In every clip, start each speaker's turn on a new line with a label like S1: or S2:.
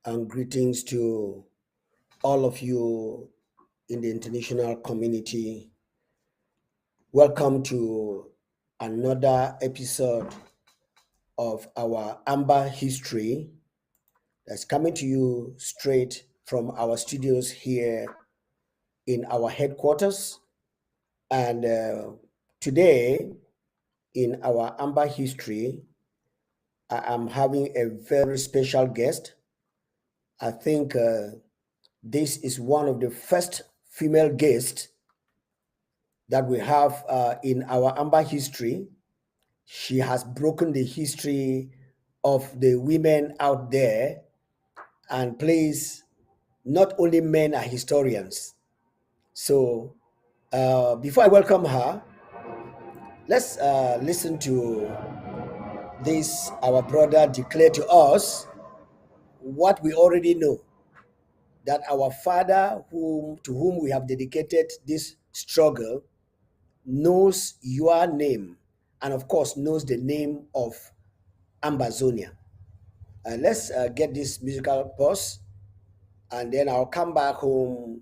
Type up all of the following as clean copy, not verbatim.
S1: and greetings to all of you in the international community. Welcome to another episode of our Amba history that's coming to you straight from our studios here in our headquarters. And today, in our Amba history, I am having a very special guest. I think this is one of the first female guests that we have in our Amba history. She has broken the history of the women out there, and please, not only men are historians. So before I welcome her, let's listen to this, our brother declare to us what we already know, that our father to whom we have dedicated this struggle knows your name and of course knows the name of Ambazonia. Let's get this musical pause, and then I'll come back home,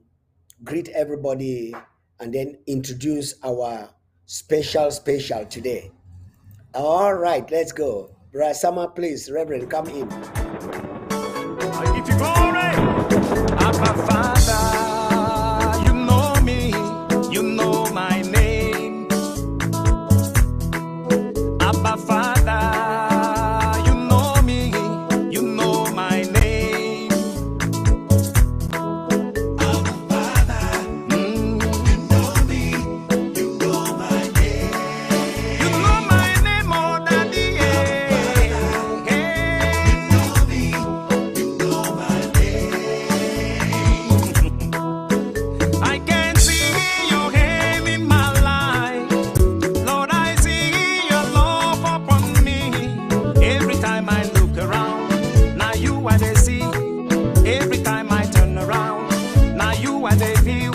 S1: greet everybody, and then introduce our special today. All right, let's go. Brother Sama, please, Reverend, come in.
S2: I give you glory, Abba Father. You know me, you know my name. Abba Father, you know me, you know my name. Abba Father, you know me, you know my name. You know my name, oh Daddy. I can see your hand in my life. Lord, I see your love upon me. Every time I look around, now you are the see. Every time I turn around, now you are the view.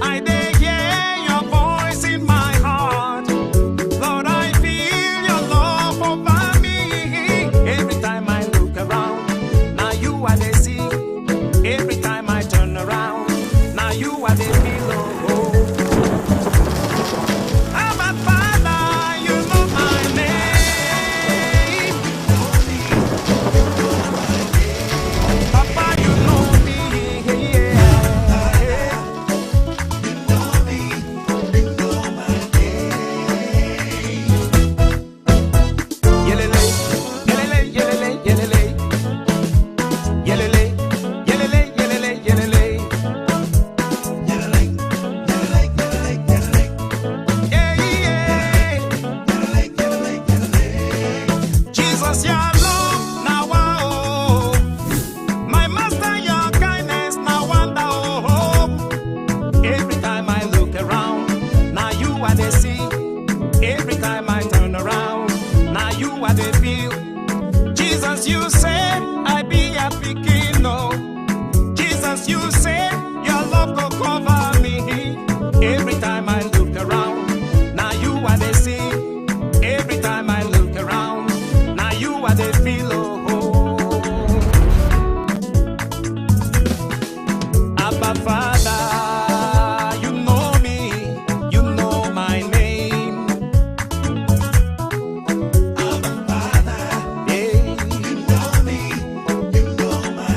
S2: I dey hear your voice in my heart. Lord, I feel your love over me. Every time I look around, now you are the see. Every time I turn around, now you are the pillow. Abba Father, you know my name. Papa, you know me. Yelele, yelele, yelele, yelele. Yelele, yelele, yelele, yelele. Yeah, yeah. Jesus, your love, now oh. My master, your kindness, now wonder oh. Every time I look around, now you are the sea. Every time I turn around, now you are the view. Jesus, you said I be a picking, no. Jesus, you said your love go cover me. Every time I look around, now you are the sea. Every time I look around, now you are the pillow. Abba Father, you know me, you know my name. Abba Father, yeah. You know me, you know my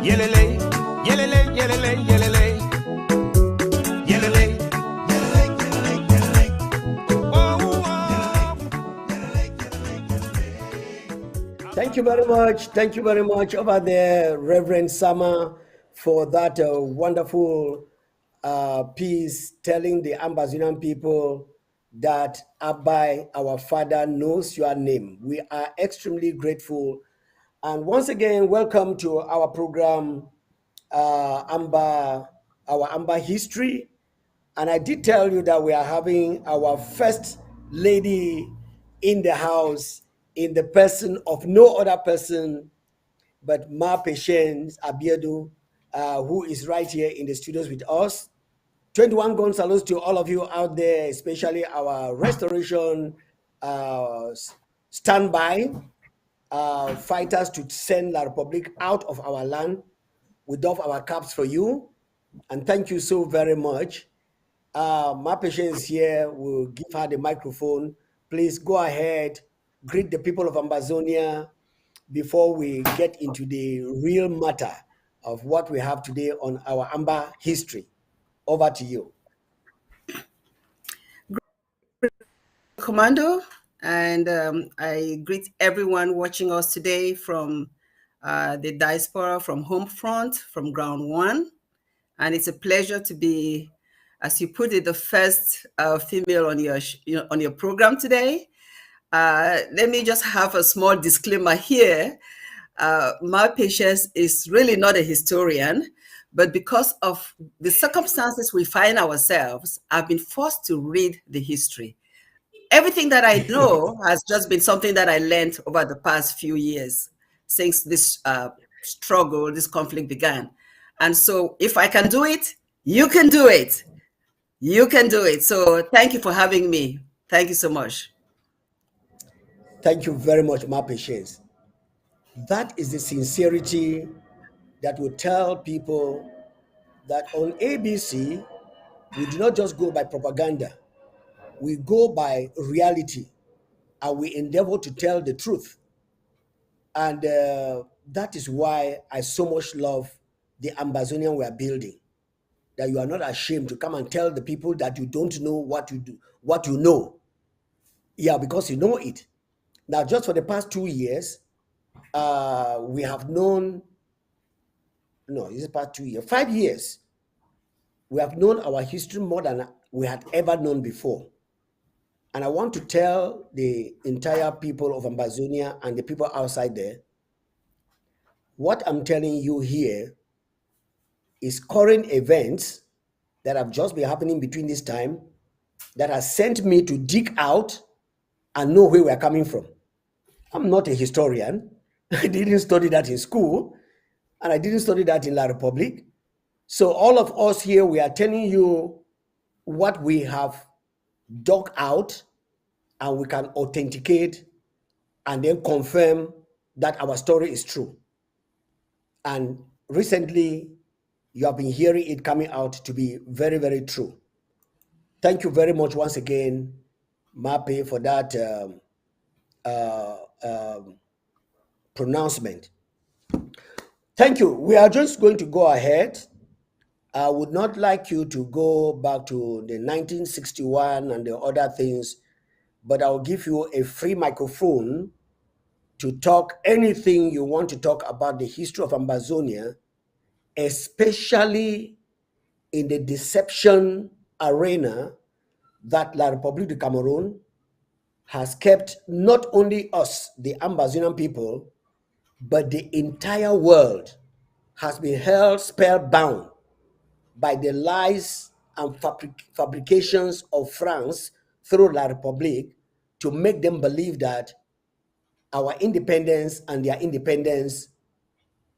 S2: Yelele, yelele, yelele, yelele. Yelele, yelele, yelele, yelele. Oh,
S1: Thank you very much. Thank you very much over there, Reverend Sama, for that wonderful piece telling the Ambazonian people that Abai, our father, knows your name. We are extremely grateful. And once again, welcome to our program, Amba, our Amba history. And I did tell you that we are having our first lady in the house in the person of no other person but Ma Patience Abiedu, who is right here in the studios with us. 21 gun salutes to all of you out there, especially our restoration uh, standby fighters to send La Republic out of our land. We doff our caps for you, and thank you so very much. My patient is here. We'll give her the microphone. Please go ahead, greet the people of Ambazonia before we get into the real matter of what we have today on our Amba history. Over to you.
S3: Commando, and I greet everyone watching us today from the diaspora, from home front, from ground one. And it's a pleasure to be, as you put it, the first female on your program today. Let me just have a small disclaimer here. My Patience is really not a historian, but because of the circumstances we find ourselves, I've been forced to read the history. Everything that I know has just been something that I learned over the past few years since this struggle, this conflict began. And so if I can do it, you can do it. You can do it. So thank you for having me. Thank you so much.
S1: Thank you very much, my patience. That is the sincerity that will tell people that on ABC, we do not just go by propaganda, we go by reality and we endeavor to tell the truth. And that is why I so much love the Ambazonian we are building. That you are not ashamed to come and tell the people that you don't know what you do, what you know. Yeah, because you know it. Now, just for the past 2 years, we have known, no, this is past 2 years, 5 years, we have known our history more than we had ever known before. And I want to tell the entire people of Ambazonia and the people outside there, what I'm telling you here is current events that have just been happening between this time that has sent me to dig out and know where we're coming from. I'm not a historian. I didn't study that in school, and I didn't study that in La Republic. So all of us here, we are telling you what we have dug out, and we can authenticate and then confirm that our story is true. And recently, you have been hearing it coming out to be very, very true. Thank you very much once again, Mape, for that pronouncement. Thank you. We are just going to go ahead. I would not like you to go back to the 1961 and the other things, but I'll give you a free microphone to talk anything you want to talk about the history of Ambazonia, especially in the deception arena that La République du Cameroon has kept not only us, the Ambazonian people, but the entire world has been held spellbound by the lies and fabrications of France through La République to make them believe that our independence and their independence,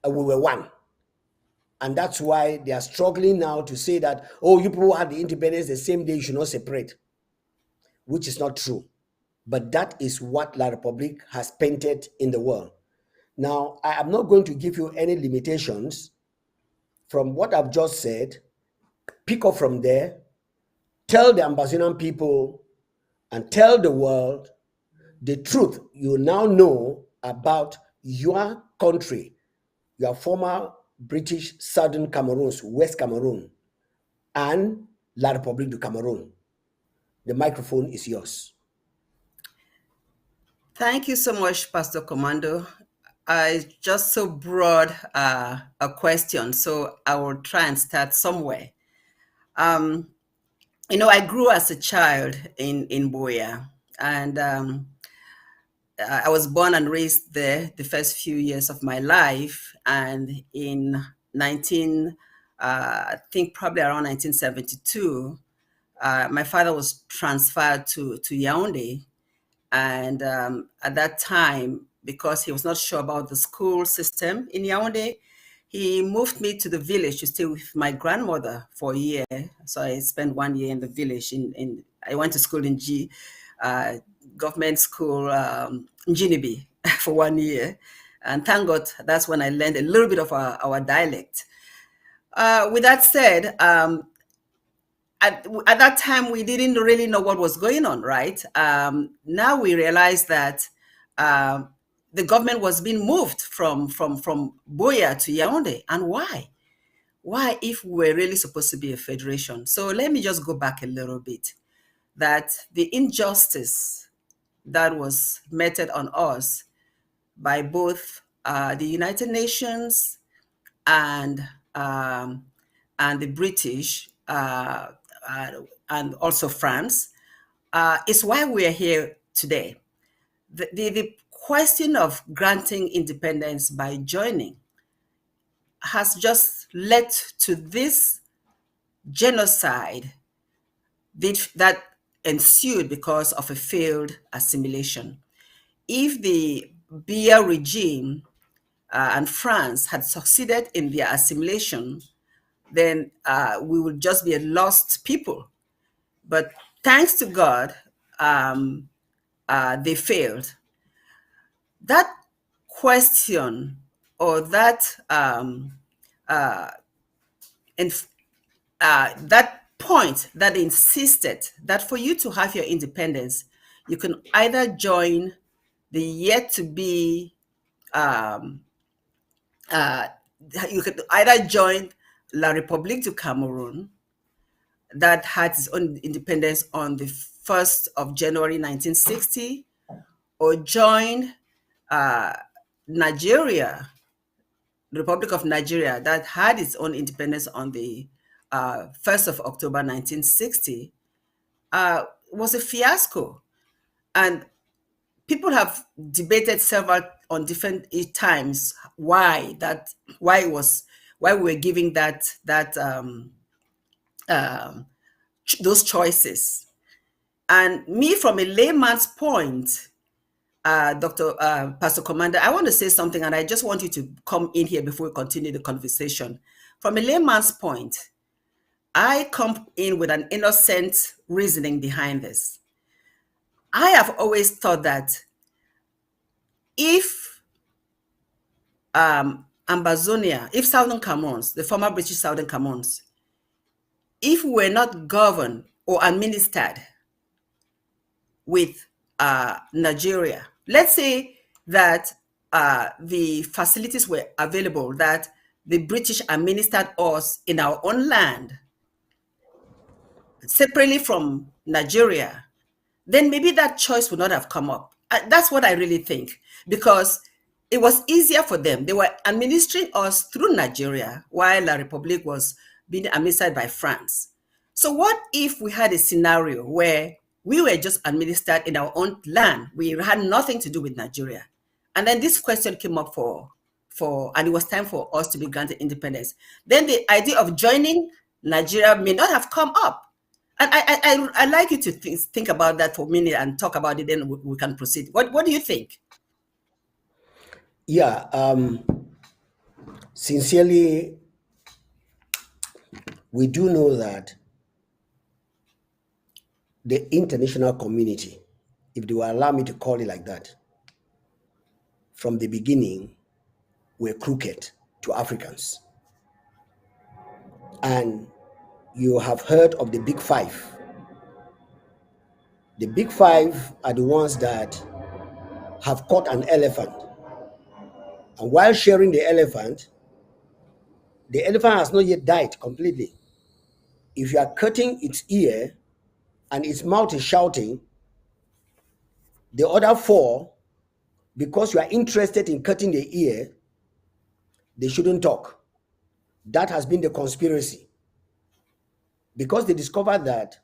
S1: we were one. And that's why they are struggling now to say that, oh, you people had the independence the same day, you should not separate, which is not true. But that is what La République has painted in the world. Now, I am not going to give you any limitations from what I've just said. Pick up from there, tell the Ambazonian people and tell the world the truth you now know about your country, your former British Southern Cameroons, West Cameroon, and La République du Cameroon. The microphone is yours.
S3: Thank you so much, Pastor Commando. Just so broad a question, so I will try and start somewhere. I grew as a child in Boya, and I was born and raised there the first few years of my life. And in I think probably around 1972, my father was transferred to Yaoundé. And at that time, because he was not sure about the school system in Yaoundé, he moved me to the village to stay with my grandmother for a year. So I spent 1 year in the village. I went to school in government school, Njinibi, for 1 year. And thank God, that's when I learned a little bit of our dialect. With that said, at that time, we didn't really know what was going on, right? Now we realize that the government was being moved from Boya to Yaoundé. And why? Why, if we're really supposed to be a federation? So let me just go back a little bit. That the injustice that was meted on us by both the United Nations and the British and also France is why we are here today. The question of granting independence by joining has just led to this genocide that ensued because of a failed assimilation. If the Biya regime and France had succeeded in their assimilation, then we would just be a lost people. But thanks to God, they failed. That question, or that that point that insisted that for you to have your independence, you can either join the yet to be you could either join La République du Cameroun, that had its own independence on the 1st of January 1960, or join Nigeria, the Republic of Nigeria, that had its own independence on the 1st of October 1960, was a fiasco. And people have debated several on different times why we were giving those choices. And me, from a layman's point, Pastor Commander, I want to say something, and I just want you to come in here before we continue the conversation. From a layman's point, I come in with an innocent reasoning behind this. I have always thought that if Ambazonia, if Southern Cameroons, the former British Southern Cameroons, if we were not governed or administered with Nigeria, let's say that the facilities were available, that the British administered us in our own land, separately from Nigeria, then maybe that choice would not have come up. That's what I really think, because it was easier for them. They were administering us through Nigeria while La République was being administered by France. So what if we had a scenario where we were just administered in our own land? We had nothing to do with Nigeria. And then this question came up and it was time for us to be granted independence. Then the idea of joining Nigeria may not have come up. And I'd like you to think about that for a minute and talk about it, then we can proceed. What do you think?
S1: Yeah, sincerely, we do know that the international community, if they will allow me to call it like that, from the beginning, were crooked to Africans. And you have heard of the Big Five. The Big Five are the ones that have caught an elephant. And while sharing the elephant, The elephant has not yet died completely. If you are cutting its ear and its mouth is shouting, the other four, because you are interested in cutting the ear, they shouldn't talk. That has been the conspiracy. Because they discovered that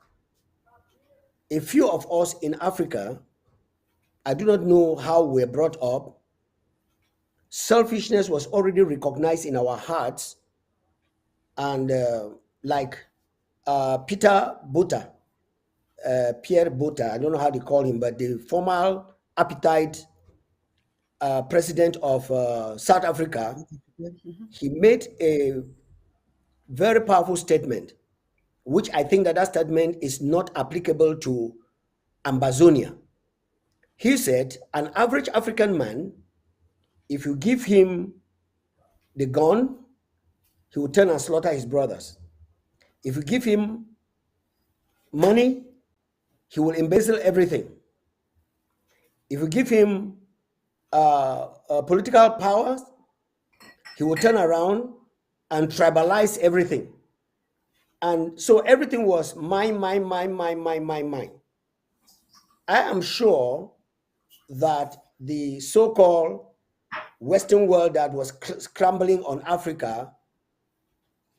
S1: a few of us in Africa, I do not know how we're brought up, selfishness was already recognized in our hearts. And like Peter Botha, Pierre Botha, I don't know how they call him, but the former appetite president of South Africa, he made a very powerful statement, which I think that statement is not applicable to Ambazonia. He said, an average African man, if you give him the gun, he will turn and slaughter his brothers. If you give him money, he will embezzle everything. If you give him political powers, he will turn around and tribalize everything. And so everything was mine, mine, mine, mine, mine, mine, mine. I am sure that the so-called Western world that was scrambling on Africa,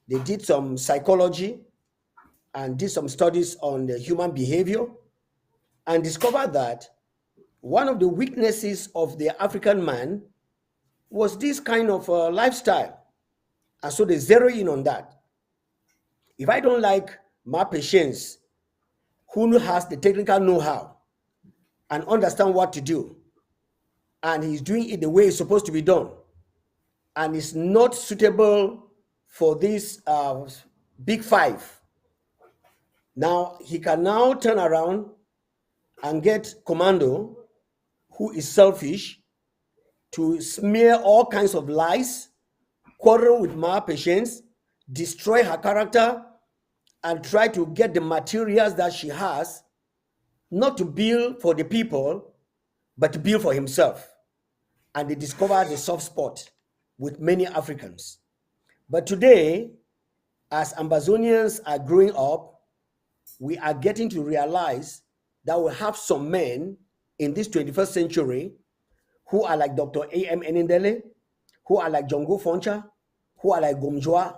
S1: they did some psychology and did some studies on the human behavior and discovered that one of the weaknesses of the African man was this kind of lifestyle. And so they zero in on that. If I don't like my patients who has the technical know-how and understand what to do, and he's doing it the way it's supposed to be done, and it's not suitable for this big five, now he can now turn around and get Commando, who is selfish, to smear all kinds of lies, quarrel with my patients, destroy her character, and try to get the materials that she has, not to build for the people, but to build for himself. And they discovered the soft spot with many Africans. But today, as Ambazonians are growing up, we are getting to realize that we have some men in this 21st century who are like Dr. A.M. Enindele, who are like Jongo Foncha, who are like Gomjoa,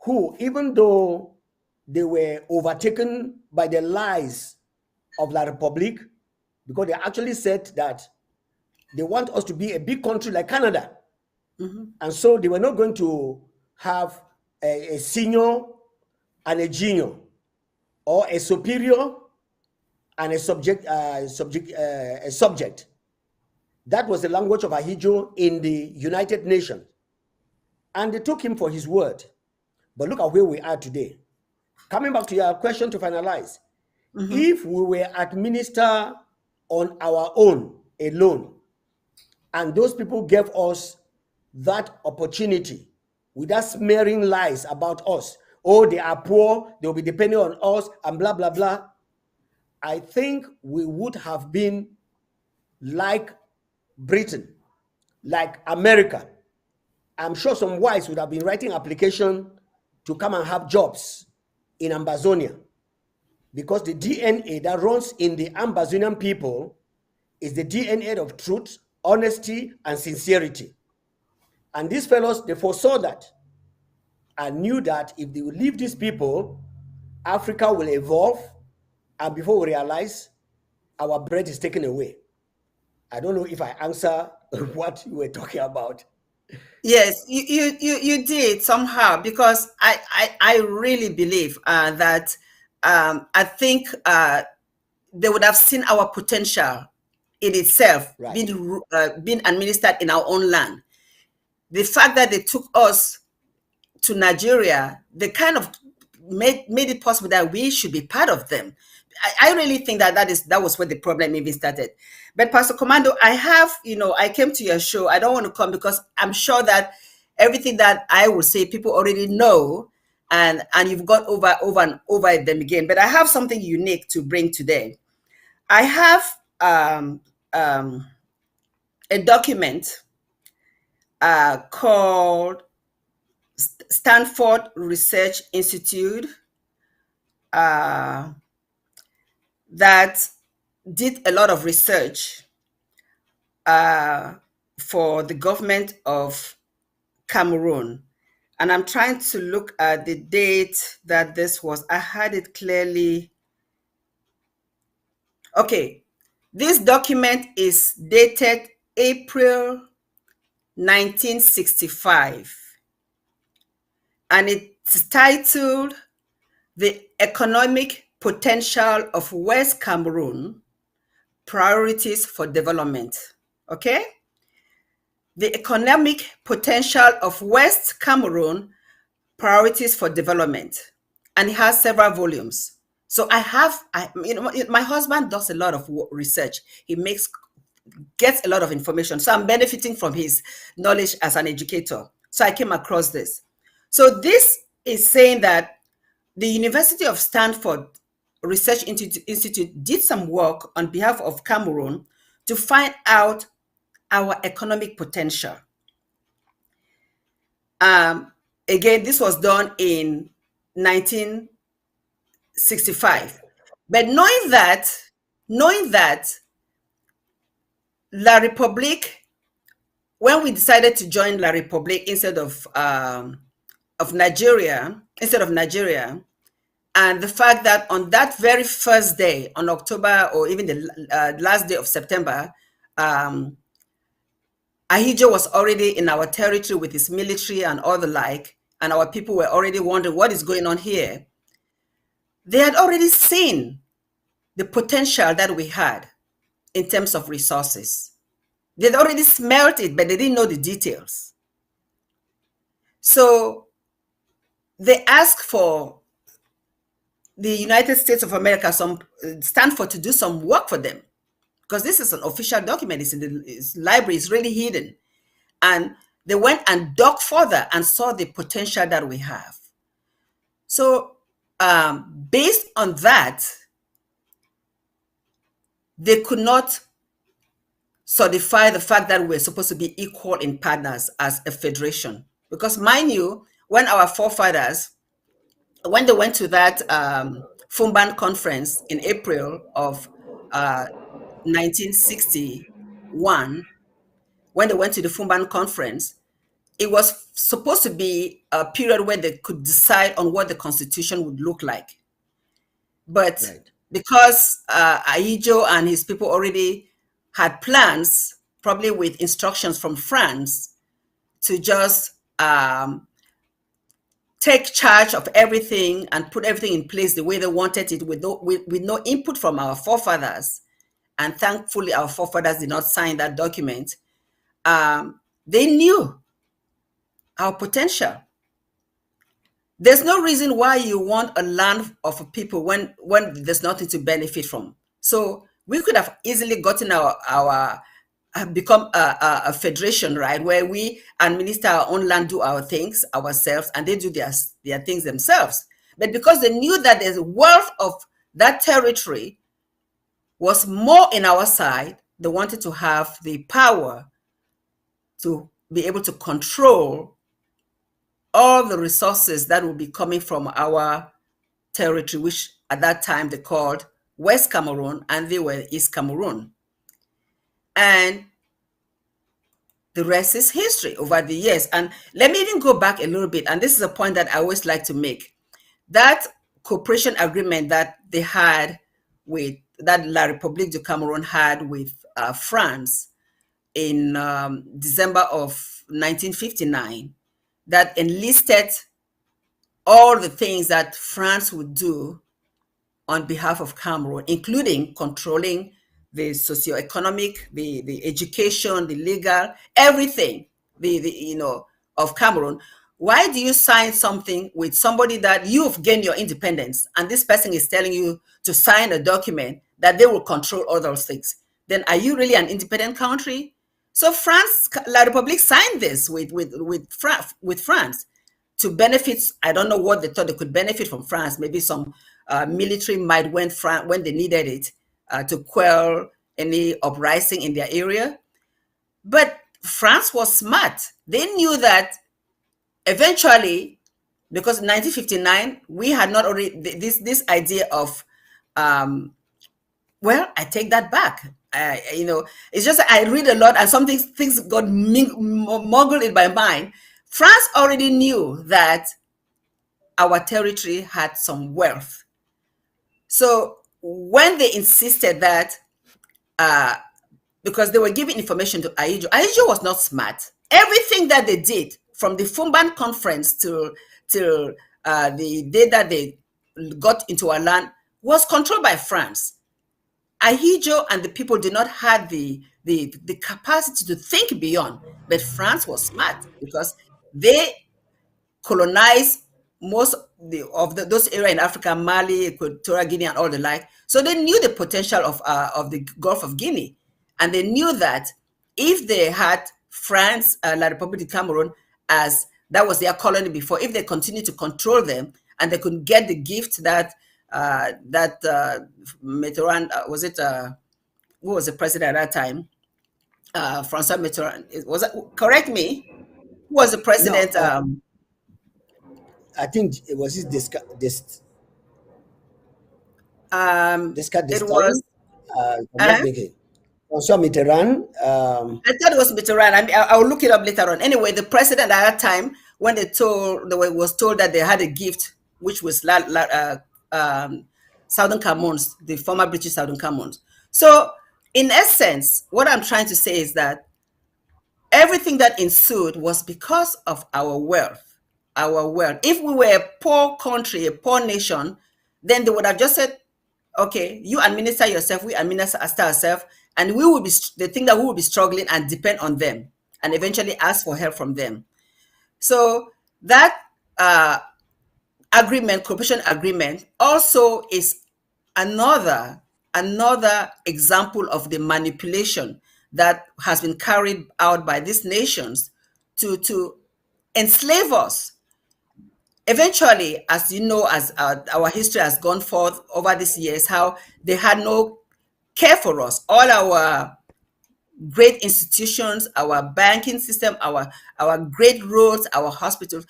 S1: who, even though they were overtaken by the lies of La Republique, because they actually said that they want us to be a big country like Canada. And so they were not going to have a senior and a junior, or a superior and a subject. That was the language of Ahijo in the United Nations. And they took him for his word. But look at where we are today. Coming back to your question to finalize, if we were administered on our own, alone, and those people gave us that opportunity without smearing lies about us, oh, they are poor, they'll be depending on us, and blah, blah, blah, I think we would have been like Britain, like America. I'm sure some whites would have been writing application to come and have jobs in Ambazonia, because the DNA that runs in the Ambazonian people is the DNA of truth, honesty, and sincerity. And these fellows, they foresaw that and knew that if they would leave these people, Africa will evolve, and before we realize, our bread is taken away. I don't know if I answer what you were talking about.
S3: Yes, you did somehow, because I really believe that I think they would have seen our potential in itself,
S1: Right.
S3: being administered in our own land. The fact that they took us to Nigeria, they kind of made it possible that we should be part of them. I really think that was where the problem even started. But Pastor Commando, I came to your show. I don't want to come because I'm sure that everything that I will say, people already know, and you've gone over and over them again. But I have something unique to bring today. I have a document called Stanford Research Institute that did a lot of research for the government of Cameroon. And I'm trying to look at the date that this was. I had it clearly. Okay, this document is dated April 1965, and it's titled The Economic Potential of West Cameroon, Priorities for Development. Okay? The Economic Potential of West Cameroon, Priorities for Development. And it has several volumes. So my husband does a lot of research. He gets a lot of information. So I'm benefiting from his knowledge as an educator. So I came across this. So this is saying that the University of Stanford Research Institute did some work on behalf of Cameroon to find out our economic potential. Again, this was done in 1965. But knowing that La République, when we decided to join La République instead of Nigeria, and the fact that on that very first day, on October, or even the last day of September, Ahidjo was already in our territory with his military and all the like, and our people were already wondering what is going on here. They had already seen the potential that we had in terms of resources. They'd already smelt it, but they didn't know the details. So they asked for the United States of America, Stanford, to do some work for them, because this is an official document. It's in its library. It's really hidden. And they went and dug further and saw the potential that we have. So based on that, they could not certify the fact that we're supposed to be equal in partners as a federation. Because mind you, when our forefathers, when they went to that Fumban conference in April of 1961, when they went to the Fumban conference, it was supposed to be a period where they could decide on what the constitution would look like. But because Ahidjo and his people already had plans, probably with instructions from France, to just take charge of everything and put everything in place the way they wanted it, with no input from our forefathers. And thankfully, our forefathers did not sign that document. They knew our potential. There's no reason why you want a land of people when there's nothing to benefit from. So we could have easily gotten become a federation, right, where we administer our own land, do our things ourselves, and they do their things themselves. But because they knew that the wealth of that territory was more in our side, they wanted to have the power to be able to control all the resources that will be coming from our territory, which at that time they called West Cameroon, and they were East Cameroon. And the rest is history over the years. And let me even go back a little bit. And this is a point that I always like to make. That cooperation agreement that they had that La République du Cameroun had with France in December of 1959, that enlisted all the things that France would do on behalf of Cameroon, including controlling the socioeconomic, the education, the legal, everything, of Cameroon. Why do you sign something with somebody that you've gained your independence, and this person is telling you to sign a document that they will control all those things? Then are you really an independent country? So France, La République signed this with France to benefit. I don't know what they thought they could benefit from France. Maybe some military might when they needed it to quell any uprising in their area. But France was smart. They knew that eventually because in 1959 we had not already this idea of, um, well, I take that back. It's just I read a lot and some things got muggled in my mind. France already knew that our territory had some wealth. So when they insisted that, uh, because they were giving information to ABIEDU was not smart. Everything that they did, from the Fumban conference to the day that they got into our land, was controlled by France. ABIEDU and the people did not have the capacity to think beyond, but France was smart because they colonized most those areas in Africa, Mali, Equatorial Guinea, and all the like. So they knew the potential of the Gulf of Guinea, and they knew that if they had France, La République du Cameroon, as that was their colony before, if they continued to control them and they could get the gift that Mitterrand, was it, who was the president at that time? François Mitterrand. Was it, correct me? Who was the
S1: No,
S3: president?
S1: I think it was
S3: Um,
S1: Descartes
S3: it was.
S1: d'Estaing, if I'm not
S3: Uh,
S1: making. François Mitterrand,
S3: I thought it was Mitterrand. I mean, I'll look it up later on. Anyway, the president at that time, when was told that they had a gift, which was Southern Commons, the former British Southern Commons. So, in essence, what I'm trying to say is that everything that ensued was because of our wealth. Our wealth. If we were a poor country, a poor nation, then they would have just said, okay, you administer yourself, we administer ourselves, and we will be, they think that we will be struggling and depend on them and eventually ask for help from them. So that cooperation agreement, also is another example of the manipulation that has been carried out by these nations to enslave us. Eventually, as you know, as our history has gone forth over these years, how they had no care for us. All our great institutions, our banking system, our great roads, our hospitals.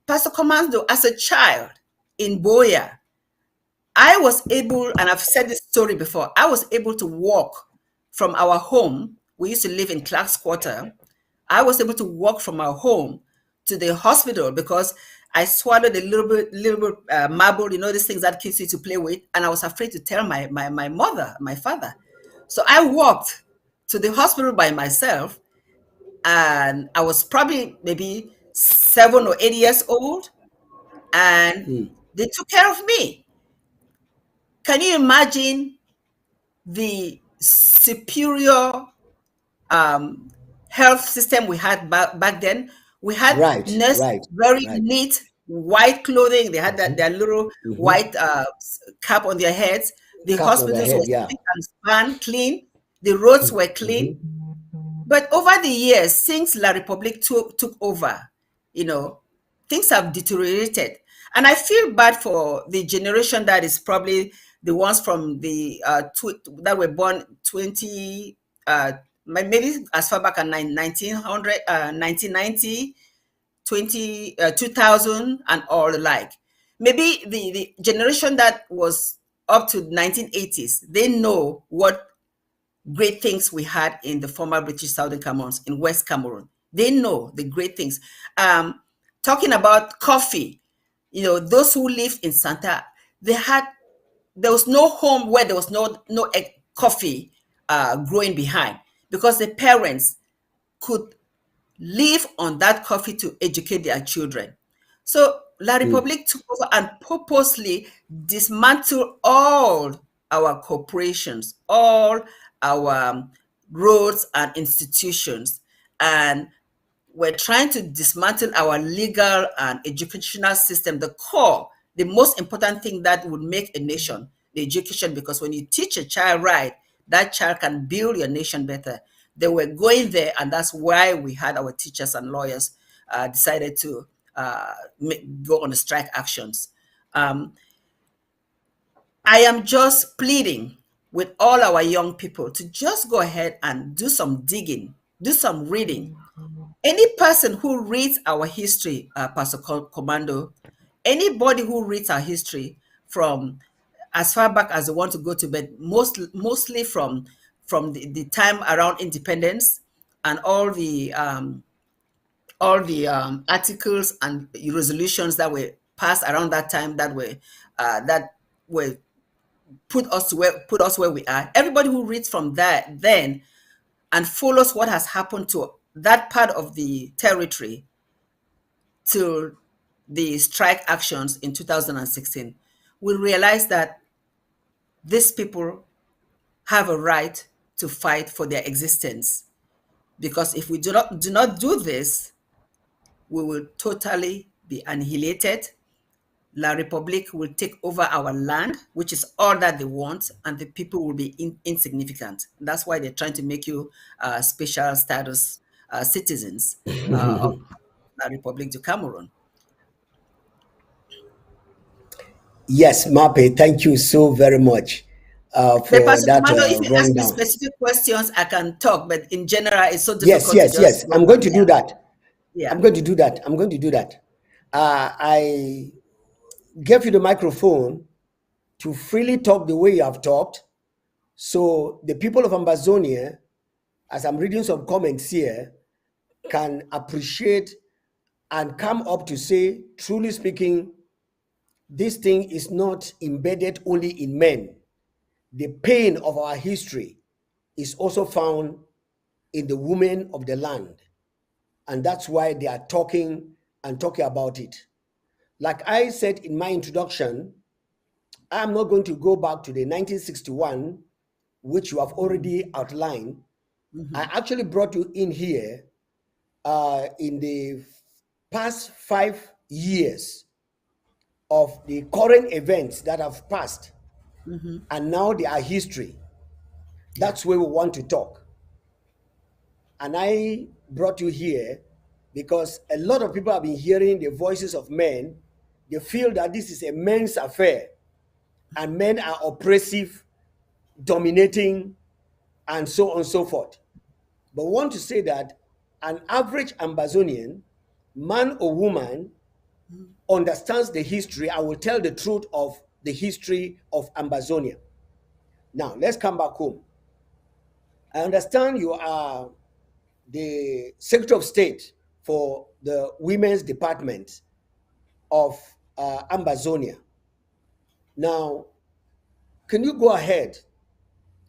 S3: Pastor Commando, as a child in Boya, I was able, and I've said this story before, I was able to walk from our home. We used to live in Clark's Quarter. I was able to walk from our home to the hospital because I swallowed a little bit marble, these things that kids used to play with, and I was afraid to tell my mother, my father. So I walked to the hospital by myself, and I was probably maybe 7 or 8 years old, and they took care of me. Can you imagine the superior health system we had back then? We had
S1: right,
S3: nurses,
S1: right,
S3: very
S1: right.
S3: neat white clothing. They had
S1: Mm-hmm.
S3: their little
S1: Mm-hmm.
S3: white cap on their heads. The
S1: Cap on the
S3: hospitals were
S1: head, yeah.
S3: spick and span clean. The roads were clean.
S1: Mm-hmm.
S3: But over the years, since La Republique took over, you know, things have deteriorated. And I feel bad for the generation that is probably the ones from the that were born 20, maybe as far back as 1900, 1990, 2000, and all the like. Maybe the generation that was up to 1980s, they know what great things we had in the former British Southern Cameroons, in West Cameroon. They know the great things. Talking about coffee, those who lived in Santa, there was no home where there was no coffee growing behind, because the parents could live on that coffee to educate their children. So La Republique took over and purposely dismantled all our corporations, all our roads and institutions, and we're trying to dismantle our legal and educational system, the core, the most important thing that would make a nation, the education, because when you teach a child right, that child can build your nation better. They were going there, and that's why we had our teachers and lawyers decided to go on the strike actions. Um, I am just pleading with all our young people to just go ahead and do some digging, do some reading. Any person who reads our history, Pastor Commando, anybody who reads our history from as far back as they want to go to, but mostly from the time around independence, and all the articles and resolutions that were passed around that time, that were put us where we are. Everybody who reads from that then and follows what has happened to that part of the territory till the strike actions in 2016 will realize that these people have a right to fight for their existence. Because if we do not do this, we will totally be annihilated. La Republique will take over our land, which is all that they want, and the people will be insignificant. That's why they're trying to make you special status citizens of La Republique du Cameroon.
S1: Yes, Mape, thank you so very much
S3: But
S1: for
S3: Pastor
S1: that
S3: Commando, if you ask me
S1: rundown.
S3: specific questions, I can talk, but in general, it's so
S1: Yes,
S3: difficult to
S1: yes,
S3: just
S1: yes.
S3: go
S1: I'm
S3: from
S1: going to do
S3: there.
S1: that.
S3: Yeah.
S1: I'm going to do that. I'm going to do that. I gave you the microphone to freely talk the way you have talked. So the people of Ambazonia, as I'm reading some comments here, can appreciate and come up to say, truly speaking, this thing is not embedded only in men. The pain of our history is also found in the women of the land. And that's why they are talking and talking about it. Like I said in my introduction, I'm not going to go back to the 1961, which you have already outlined. I actually brought you in here in the past 5 years of the current events that have passed, and now they are history.
S3: Yeah.
S1: That's where we want to talk. And I brought you here because a lot of people have been hearing the voices of men. They feel that this is a men's affair and men are oppressive, dominating, and so on and so forth. But we want to say that an average Ambazonian, man or woman, understands the history. I will tell the truth of the history of Ambazonia. Now, let's come back home. I understand you are the Secretary of State for the Women's Department of Ambazonia. Now, can you go ahead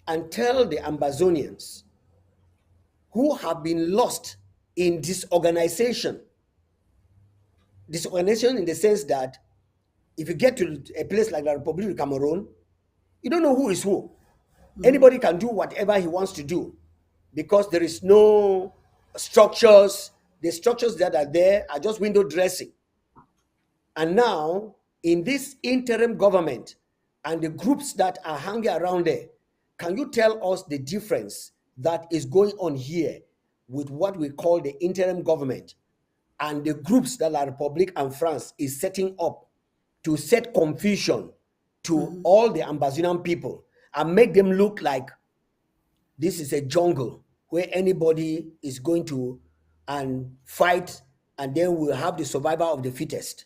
S1: and tell the Ambazonians who have been lost in disorganization? Disorganization in the sense that if you get to a place like the Republic of Cameroon, you don't know who is who. Anybody can do whatever he wants to do because there is no structures. The structures that are there are just window dressing. And now, in this interim government and the groups that are hanging around there, can you tell us the difference that is going on here with what we call the interim government and the groups that La République and France is setting up to set confusion to all the Ambazonian people and make them look like this is a jungle where anybody is going to and fight, and then we'll have the survival of the fittest?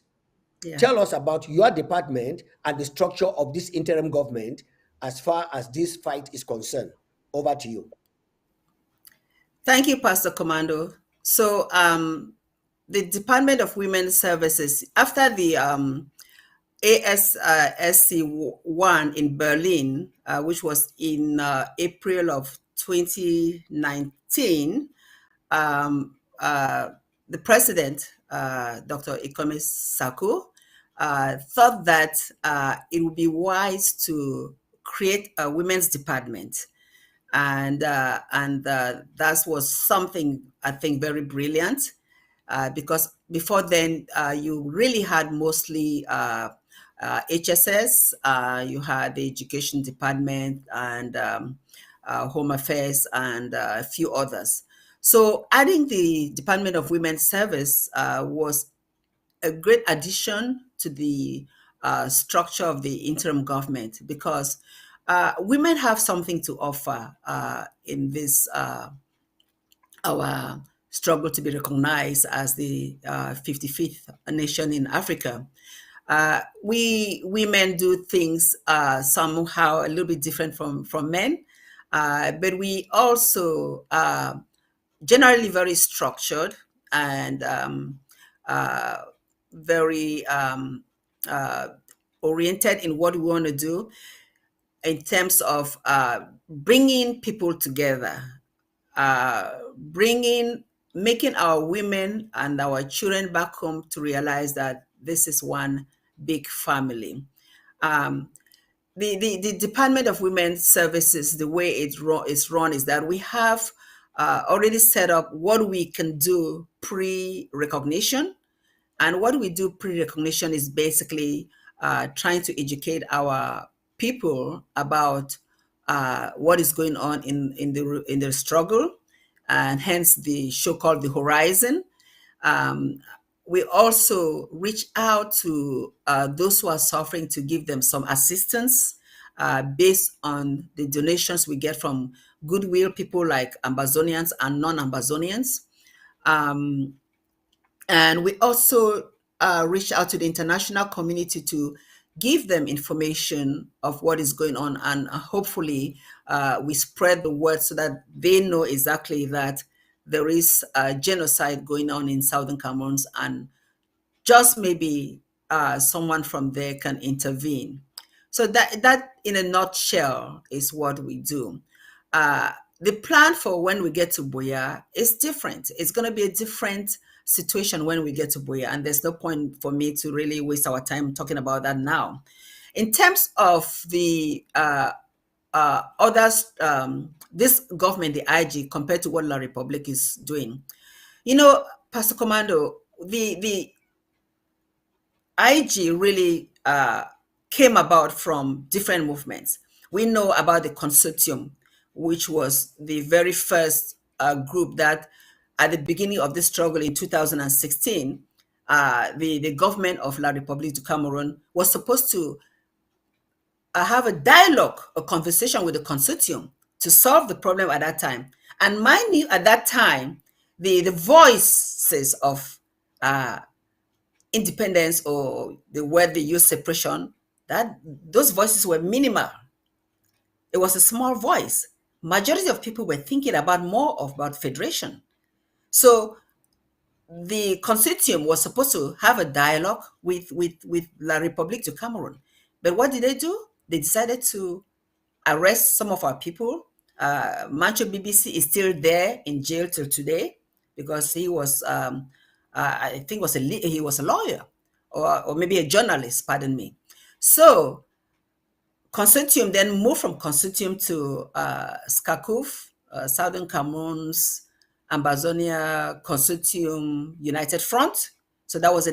S3: Yeah.
S1: Tell us about your department and the structure of this interim government as far as this fight is concerned. Over to you.
S3: Thank you, Pastor Commando. So, the Department of Women's Services, after the ASSC1 in Berlin, which was in April of 2019, the president, Dr. Ikome Sako, thought that it would be wise to create a women's department. And that was something I think very brilliant, because before then you really had mostly HSS, you had the education department and home affairs and a few others. So adding the Department of Women's Service was a great addition to the structure of the interim government, because women have something to offer in this our struggle to be recognized as the 55th nation in Africa. We women do things somehow a little bit different from men, but we also generally very structured and uh, very uh, oriented in what we want to do in terms of bringing people together, bringing, making our women and our children back home to realize that this is one big family. Um, the Department of Women's Services, the way it's run is that we have already set up what we can do pre-recognition. And what we do pre-recognition is basically trying to educate our people about what is going on in the struggle, and hence the show called The Horizon. Um, we also reach out to those who are suffering to give them some assistance based on the donations we get from goodwill people like Ambazonians and non-Ambazonians. Um, and we also reach out to the international community to give them information of what is going on. And hopefully, we spread the word so that they know exactly that there is a genocide going on in Southern Cameroon, and just maybe someone from there can intervene. So that in a nutshell is what we do. Uh, the plan for when we get to Buea is different. It's going to be a different situation when we get to Buea, and there's no point for me to really waste our time talking about that now. In terms of the others, this government, the IG, compared to what La Republic is doing, Pastor Commando, the IG really came about from different movements. We know about the consortium, which was the very first group that, at the beginning of this struggle in 2016, the government of La République du Cameroon was supposed to have a dialogue, a conversation with the consortium to solve the problem at that time. And mind you, at that time, the voices of independence, or the word they use, separation, that those voices were minimal. It was a small voice. Majority of people were thinking about more about federation. So the consortium was supposed to have a dialogue with La République du Cameroon. But what did they do? They decided to arrest some of our people. Mancho BBC is still there in jail till today because he was, I think, he was a lawyer, or maybe a journalist. Pardon me. So consortium then moved from consortium to SCACUF, Southern Cameroon's Ambazonia Consortium United Front. So that was the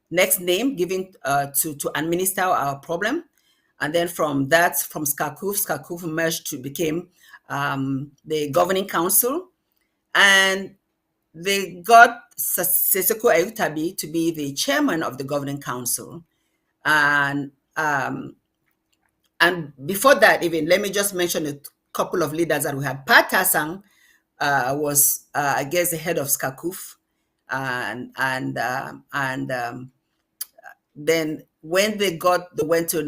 S3: next name given to administer our problem. And then from that, from SCACUF merged to became the governing council. And they got Seseko Ayutabi to be the chairman of the governing council. And before that, even, let me just mention a couple of leaders that we had. Pat Tasang was, I guess, the head of SCACUF. Then when they went to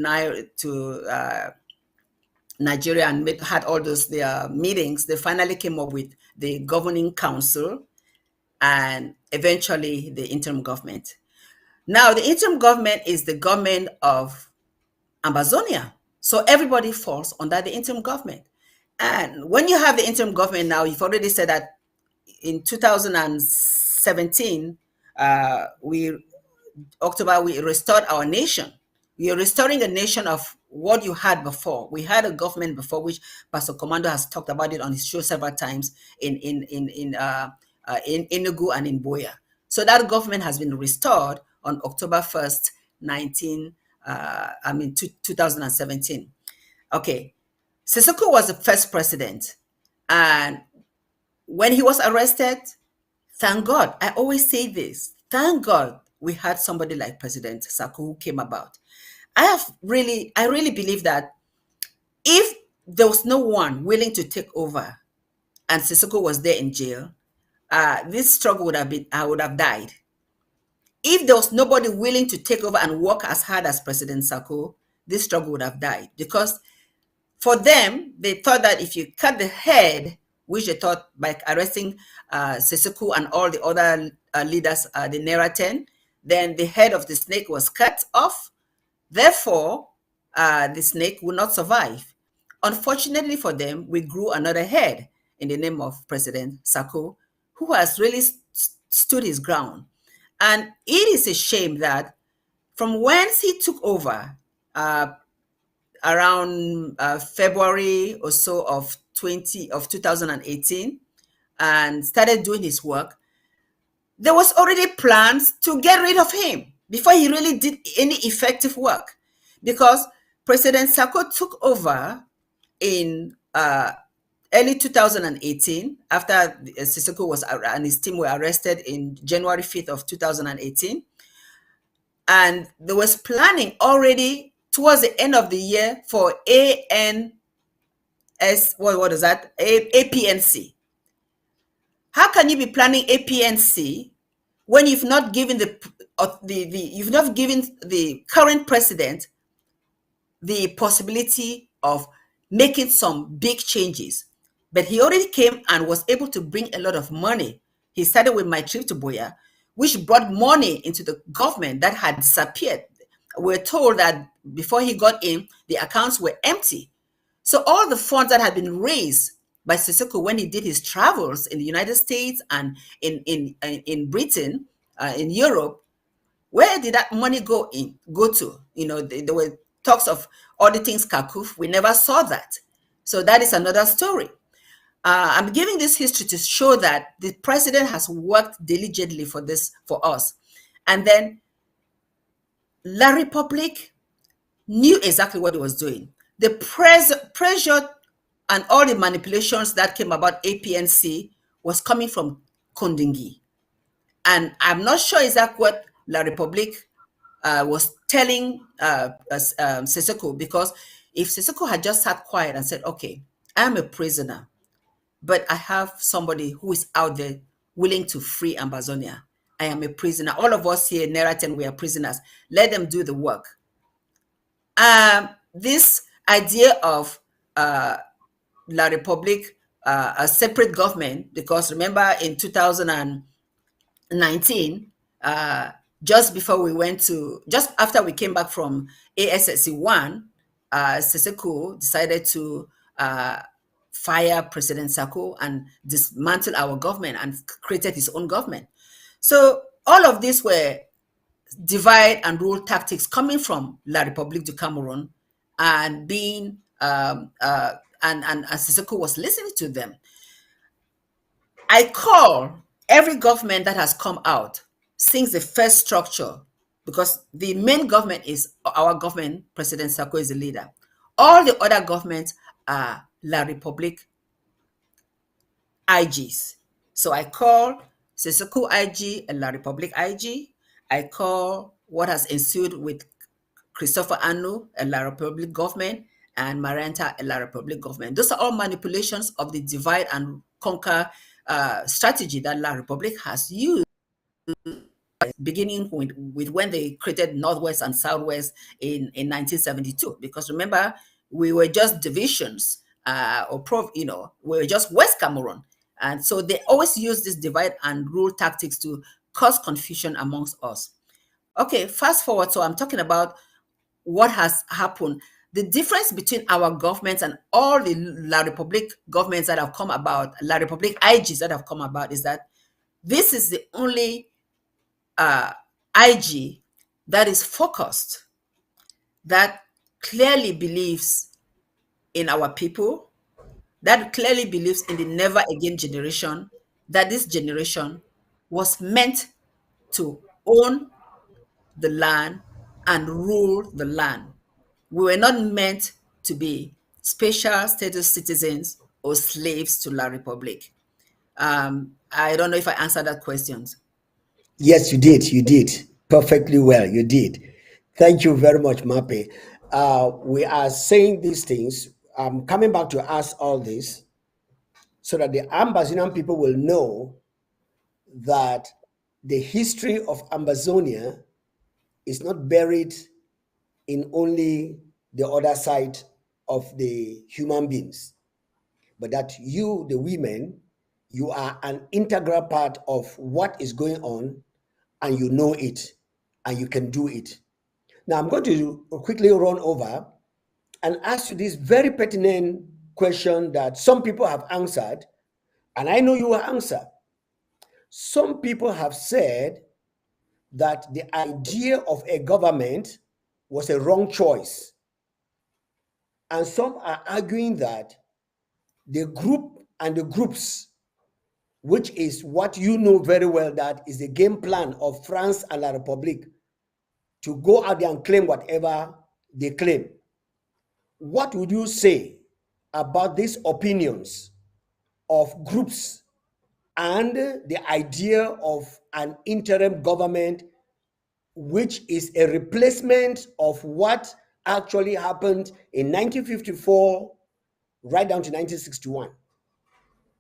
S3: Nigeria and had all those their meetings, they finally came up with the governing council and eventually the interim government. Now, the interim government is the government of Ambazonia. So everybody falls under the interim government. And when you have the interim government now, you've already said that in 2017, October, we restored our nation. We are restoring a nation of what you had before. We had a government before, which Pastor Commando has talked about it on his show several times in Enugu and in Buea. So that government has been restored on October 1st, 2017. Okay. Sissoko was the first president. And when he was arrested, thank God, I always say this, thank God we had somebody like President Sako who came about. I really believe that if there was no one willing to take over and Sissoko was there in jail, this struggle would have died. if there was nobody willing to take over and work as hard as President Sako, this struggle would have died. Because for them, they thought that if you cut the head, which they thought by arresting Sissoku and all the other leaders, the Nera 10, then the head of the snake was cut off. Therefore, the snake will not survive. Unfortunately for them, we grew another head in the name of President Sako, who has really stood his ground. And it is a shame that from whence he took over around February or so of 2018 and started doing his work, there was already plans to get rid of him before he really did any effective work. Because President Sako took over in early 2018 after Sissoko and his team were arrested in January 5th of 2018. And there was planning already towards the end of the year for what is that? APNC. How can you be planning APNC when you've not given you've not given the current president the possibility of making some big changes? But he already came and was able to bring a lot of money. He started with my trip to Boya, which brought money into the government that had disappeared. We're told that before he got in, the accounts were empty. So all the funds that had been raised by Sissoko when he did his travels in the United States and in Britain, in Europe, where did that money go to? There were talks of auditing Skakuf. We never saw that. So that is another story. I'm giving this history to show that the president has worked diligently for us. And then La Republique knew exactly what he was doing. The pressure and all the manipulations that came about APNC was coming from Kondingi. And I'm not sure exactly what La Republique was telling Sissoko, because if Sissoko had just sat quiet and said, okay, I'm a prisoner, but I have somebody who is out there willing to free Ambazonia. I am a prisoner. All of us here in Neraten, we are prisoners. Let them do the work. This idea of La Republique, a separate government, because remember in 2019, just after we came back from ASSC 1, Sissoko decided to fire President Sako and dismantle our government and created his own government. So all of these were divide and rule tactics coming from La République du Cameroon, and being and Sissoko was listening to them. I call every government that has come out since the first structure, because the main government is our government. President Sako is the leader. All the other governments are La République IGs. So I call Sissoko IG and La République IG. I call what has ensued with Christopher Anu and La République government, and Maranta and La République government. Those are all manipulations of the divide and conquer strategy that La République has used, beginning with when they created Northwest and Southwest in 1972. Because remember, we were just divisions, we were just West Cameroon. And so they always use this divide and rule tactics to cause confusion amongst us. Okay, fast forward. So I'm talking about what has happened. The difference between our governments and all the La République governments that have come about, La République IGs that have come about, is that this is the only IG that is focused, that clearly believes in our people, that clearly believes in the never again generation, that this generation was meant to own the land and rule the land. We were not meant to be special status citizens or slaves to La République. I don't know if I answered that question.
S1: Yes, you did. You did perfectly well. You did. Thank you very much, Mape. We are saying these things. I'm coming back to ask all this so that the Ambazonian people will know that the history of Amazonia is not buried in only the other side of the human beings, but that you, the women, you are an integral part of what is going on, and you know it and you can do it. Now, I'm going to quickly run over and ask you this very pertinent question that some people have answered, and I know you will answer. Some people have said that the idea of a government was a wrong choice. And some are arguing that the group and the groups, which is what you know very well, that is the game plan of France and La République, to go out there and claim whatever they claim. What would you say about these opinions of groups and the idea of an interim government, which is a replacement of what actually happened in 1954 right down to 1961?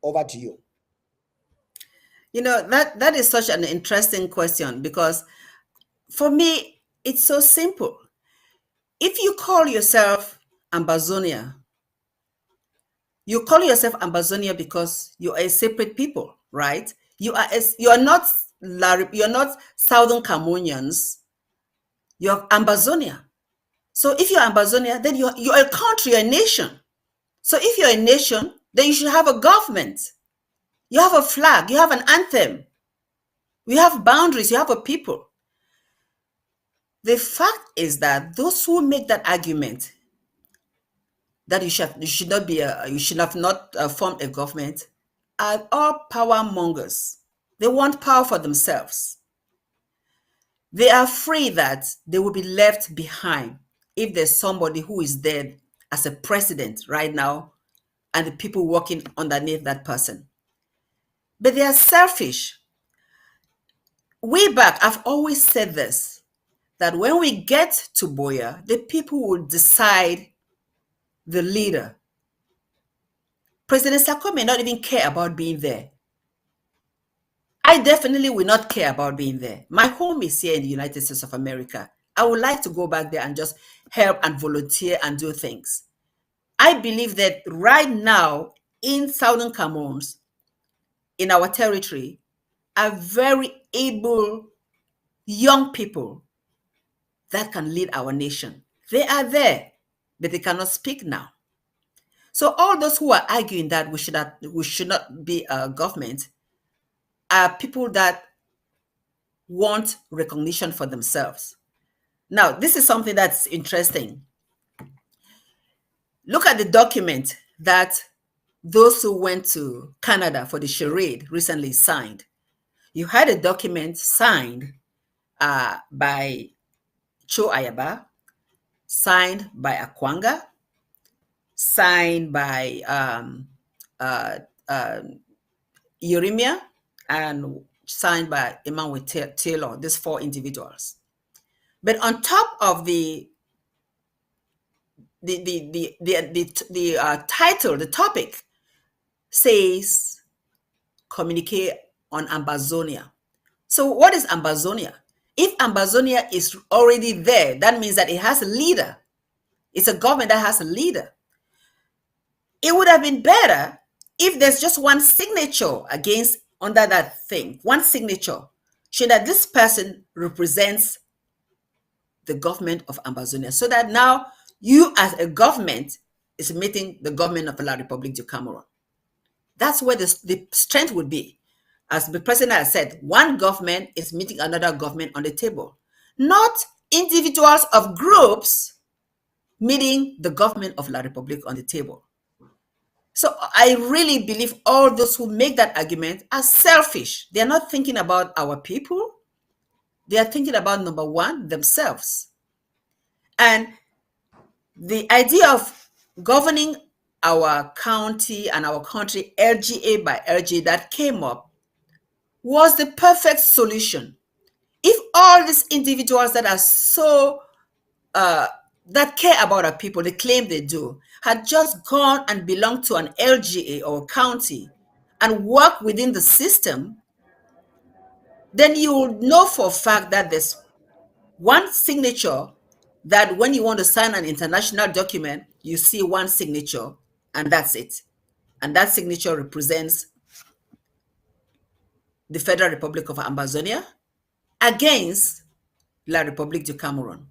S1: Over to you.
S3: That is such an interesting question, because for me, it's so simple. If you call yourself Ambazonia, you call yourself Ambazonia because you are a separate people, right? You are not Southern Cameroonians. You're Ambazonia. So if you're Ambazonia, then you're a country, you're a nation. So if you're a nation, then you should have a government. You have a flag, you have an anthem, you have boundaries, you have a people. The fact is that those who make that argument that you should have not formed a government are all power mongers. They want power for themselves. They are afraid that they will be left behind if there's somebody who is dead as a president right now and the people working underneath that person. But they are selfish. Way back, I've always said this, that when we get to Boya, the people will decide the leader. President Sako may not even care about being there. I definitely will not care about being there. My home is here in the United States of America. I would like to go back there and just help and volunteer and do things. I believe that right now in Southern Cameroons, in our territory, are very able young people that can lead our nation. They are there, but they cannot speak now. So all those who are arguing that we should not be a government are people that want recognition for themselves. Now, this is something that's interesting. Look at the document that those who went to Canada for the charade recently signed. You had a document signed by Cho Ayaba, signed by Akwanga, signed by Yeremia, and signed by Emmanuel Taylor, these four individuals. But on top of the title, the topic says communique on Ambazonia. So what is Ambazonia? If Ambazonia is already there, that means that it has a leader. It's a government that has a leader. It would have been better if there's just one signature under that thing, one signature, showing that this person represents the government of Ambazonia, so that now you as a government is meeting the government of La République du Cameroun. That's where the strength would be. As the president has said, one government is meeting another government on the table, not individuals of groups meeting the government of La République on the table. So I really believe all those who make that argument are selfish. They're not thinking about our people. They are thinking about, number one, themselves. And the idea of governing our county and our country LGA by LGA that came up was the perfect solution. If all these individuals that are so that care about our people, they claim they do, had just gone and belonged to an LGA or county and work within the system, then you will know for a fact that there's one signature, that when you want to sign an international document, you see one signature and that's it. And that signature represents the Federal Republic of Ambazonia against La République du Cameroon.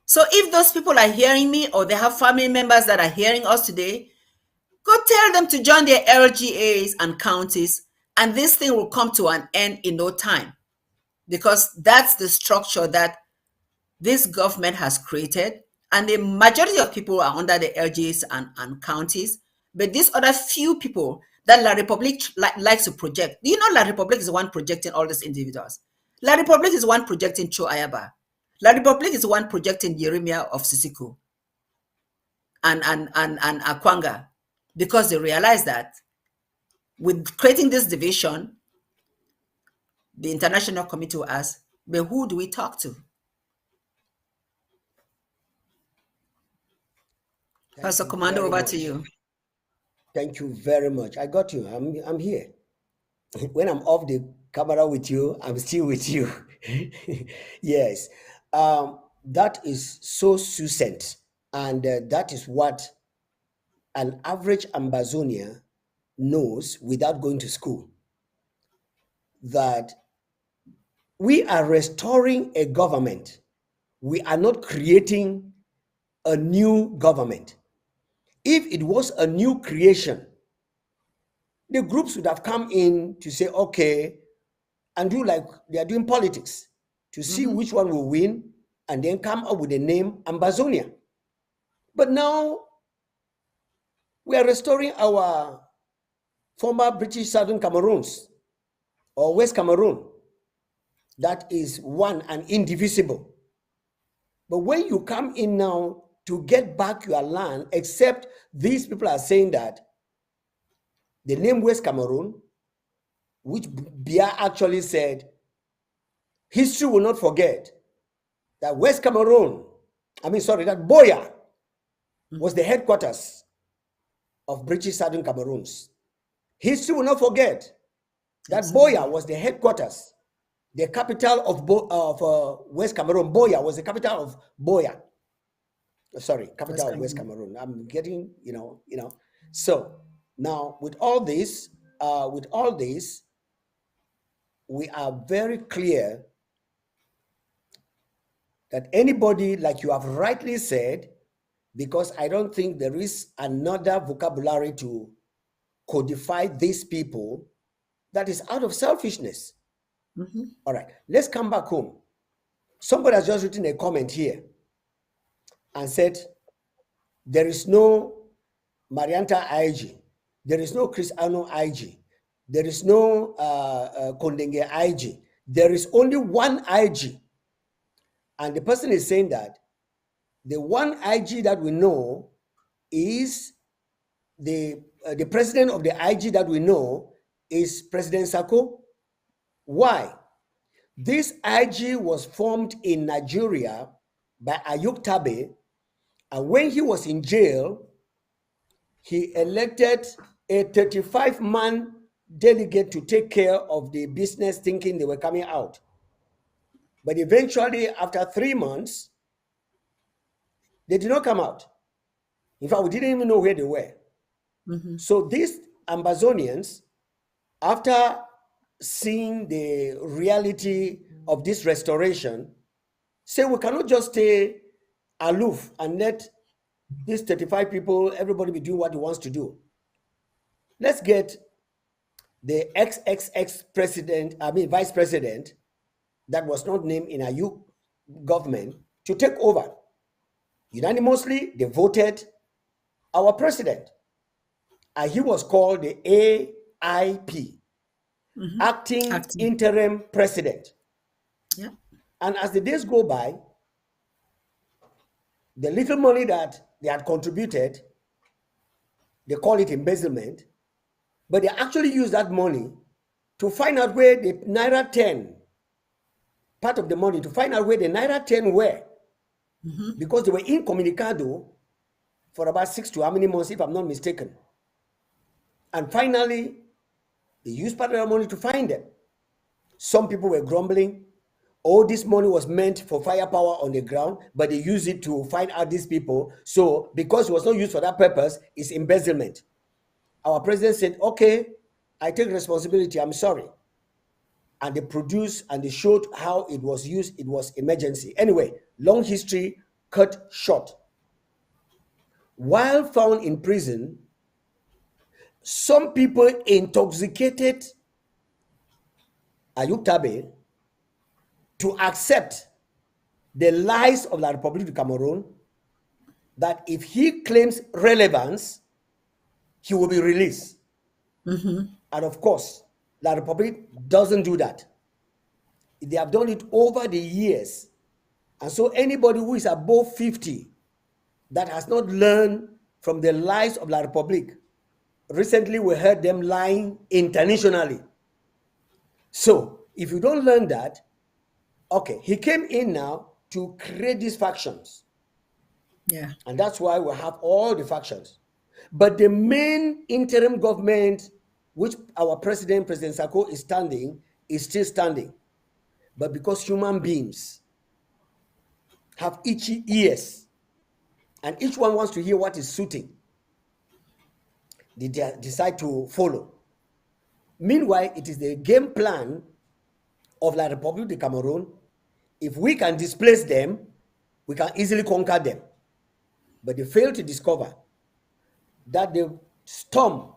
S3: So if those people are hearing me, or they have family members that are hearing us today, go tell them to join their LGAs and counties, and this thing will come to an end in no time, because that's the structure that this government has created, and the majority of people are under the LGAs and counties. But these other few people that La République likes to project, do you know La République is the one projecting all these individuals? La République is the one projecting Cho Ayaba. La République is the one projecting Yeremia of Sisiku and Akwanga, because they realize that with creating this division, the international committee will ask, but who do we talk to?
S1: Thank
S3: Pastor
S1: you
S3: Commando,
S1: very
S3: over to
S1: much.
S3: you.
S1: Thank you very much. I got you. I'm here. When I'm off the camera with you, I'm still with you. Yes. That is so succinct. And that is what an average Ambazonia knows without going to school. That we are restoring a government. We are not creating a new government. If it was a new creation, the groups would have come in to say, okay, and do like they are doing politics to see which one will win and then come up with the name Ambazonia. But now we are restoring our former British Southern Cameroons or West Cameroon. That is one and indivisible. But when you come in now to get back your land, except these people are saying that the name West Cameroon, which Bia actually said, history will not forget that West Cameroon, that Boya was the headquarters of British Southern Cameroons. History will not forget that Boya was the headquarters, the capital of West Cameroon. Boya was the capital of Boya. Sorry, capital of West Cameroon. I'm getting, So now with all this, we are very clear that anybody, like you have rightly said, because I don't think there is another vocabulary to codify these people that is out of selfishness. All right, let's come back home. Somebody has just written a comment here and said, there is no Marianta IG, there is no Cristiano IG, there is no Kondenge IG, there is only one IG. And the person is saying that the one IG that we know is the president of the IG that we know is President Sako. Why? This IG was formed in Nigeria by Ayuk Tabe, and when he was in jail, he elected a 35-man delegate to take care of the business, thinking they were coming out. But eventually, after 3 months, they did not come out. In fact, we didn't even know where they were. So these Ambazonians, after seeing the reality of this restoration, say we cannot just stay aloof and let these 35 people, everybody be doing what he wants to do. Let's get the XXX president, vice president, that was not named in a youth government to take over. Unanimously, they voted our president. And he was called the AIP, acting interim president.
S3: Yeah.
S1: And as the days go by, the little money that they had contributed, they call it embezzlement, but they actually use that money to find out where the Naira 10, part of the money, to find out where the Naira 10 were. Because they were incommunicado for about 6 to how many months, if I'm not mistaken. And finally, they used part of the money to find them. Some people were grumbling, all this money was meant for firepower on the ground, but they use it to find out these people. So because it was not used for that purpose, it's embezzlement. Our president said, okay, I take responsibility, I'm sorry. And they produced and they showed how it was used. It was emergency. Anyway, long history cut short. While found in prison, some people intoxicated Ayub Tabe to accept the lies of La République du Cameroon that if he claims relevance, he will be released. And of course, La République doesn't do that. They have done it over the years. And so anybody who is above 50 that has not learned from the lies of La République, recently we heard them lying internationally. So if you don't learn that, okay, he came in now to create these factions.
S3: Yeah.
S1: And that's why we have all the factions. But the main interim government, which our president, President Sako, is still standing. But because human beings have itchy ears, and each one wants to hear what is suiting, they decide to follow. Meanwhile, it is the game plan of La République du Cameroon. If we can displace them, we can easily conquer them. But they fail to discover that the stump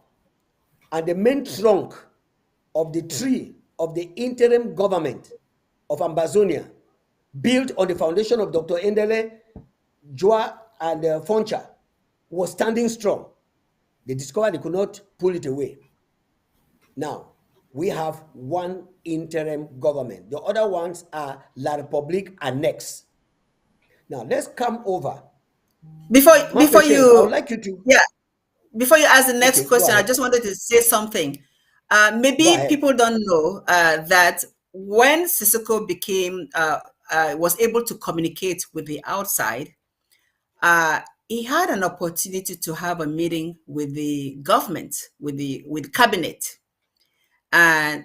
S1: and the main trunk of the tree of the interim government of Ambazonia, built on the foundation of Dr. Endele, Joa, and Foncha, was standing strong. They discovered they could not pull it away. Now, we have one interim government. The other ones are La République Annexe. Now, let's come over.
S3: Before
S1: I would
S3: you
S1: like you to...
S3: Yeah, before you ask the next
S1: Okay,
S3: question, I just wanted to say something. Maybe people don't know that when Sissoko was able to communicate with the outside, he had an opportunity to have a meeting with the government, with cabinet, and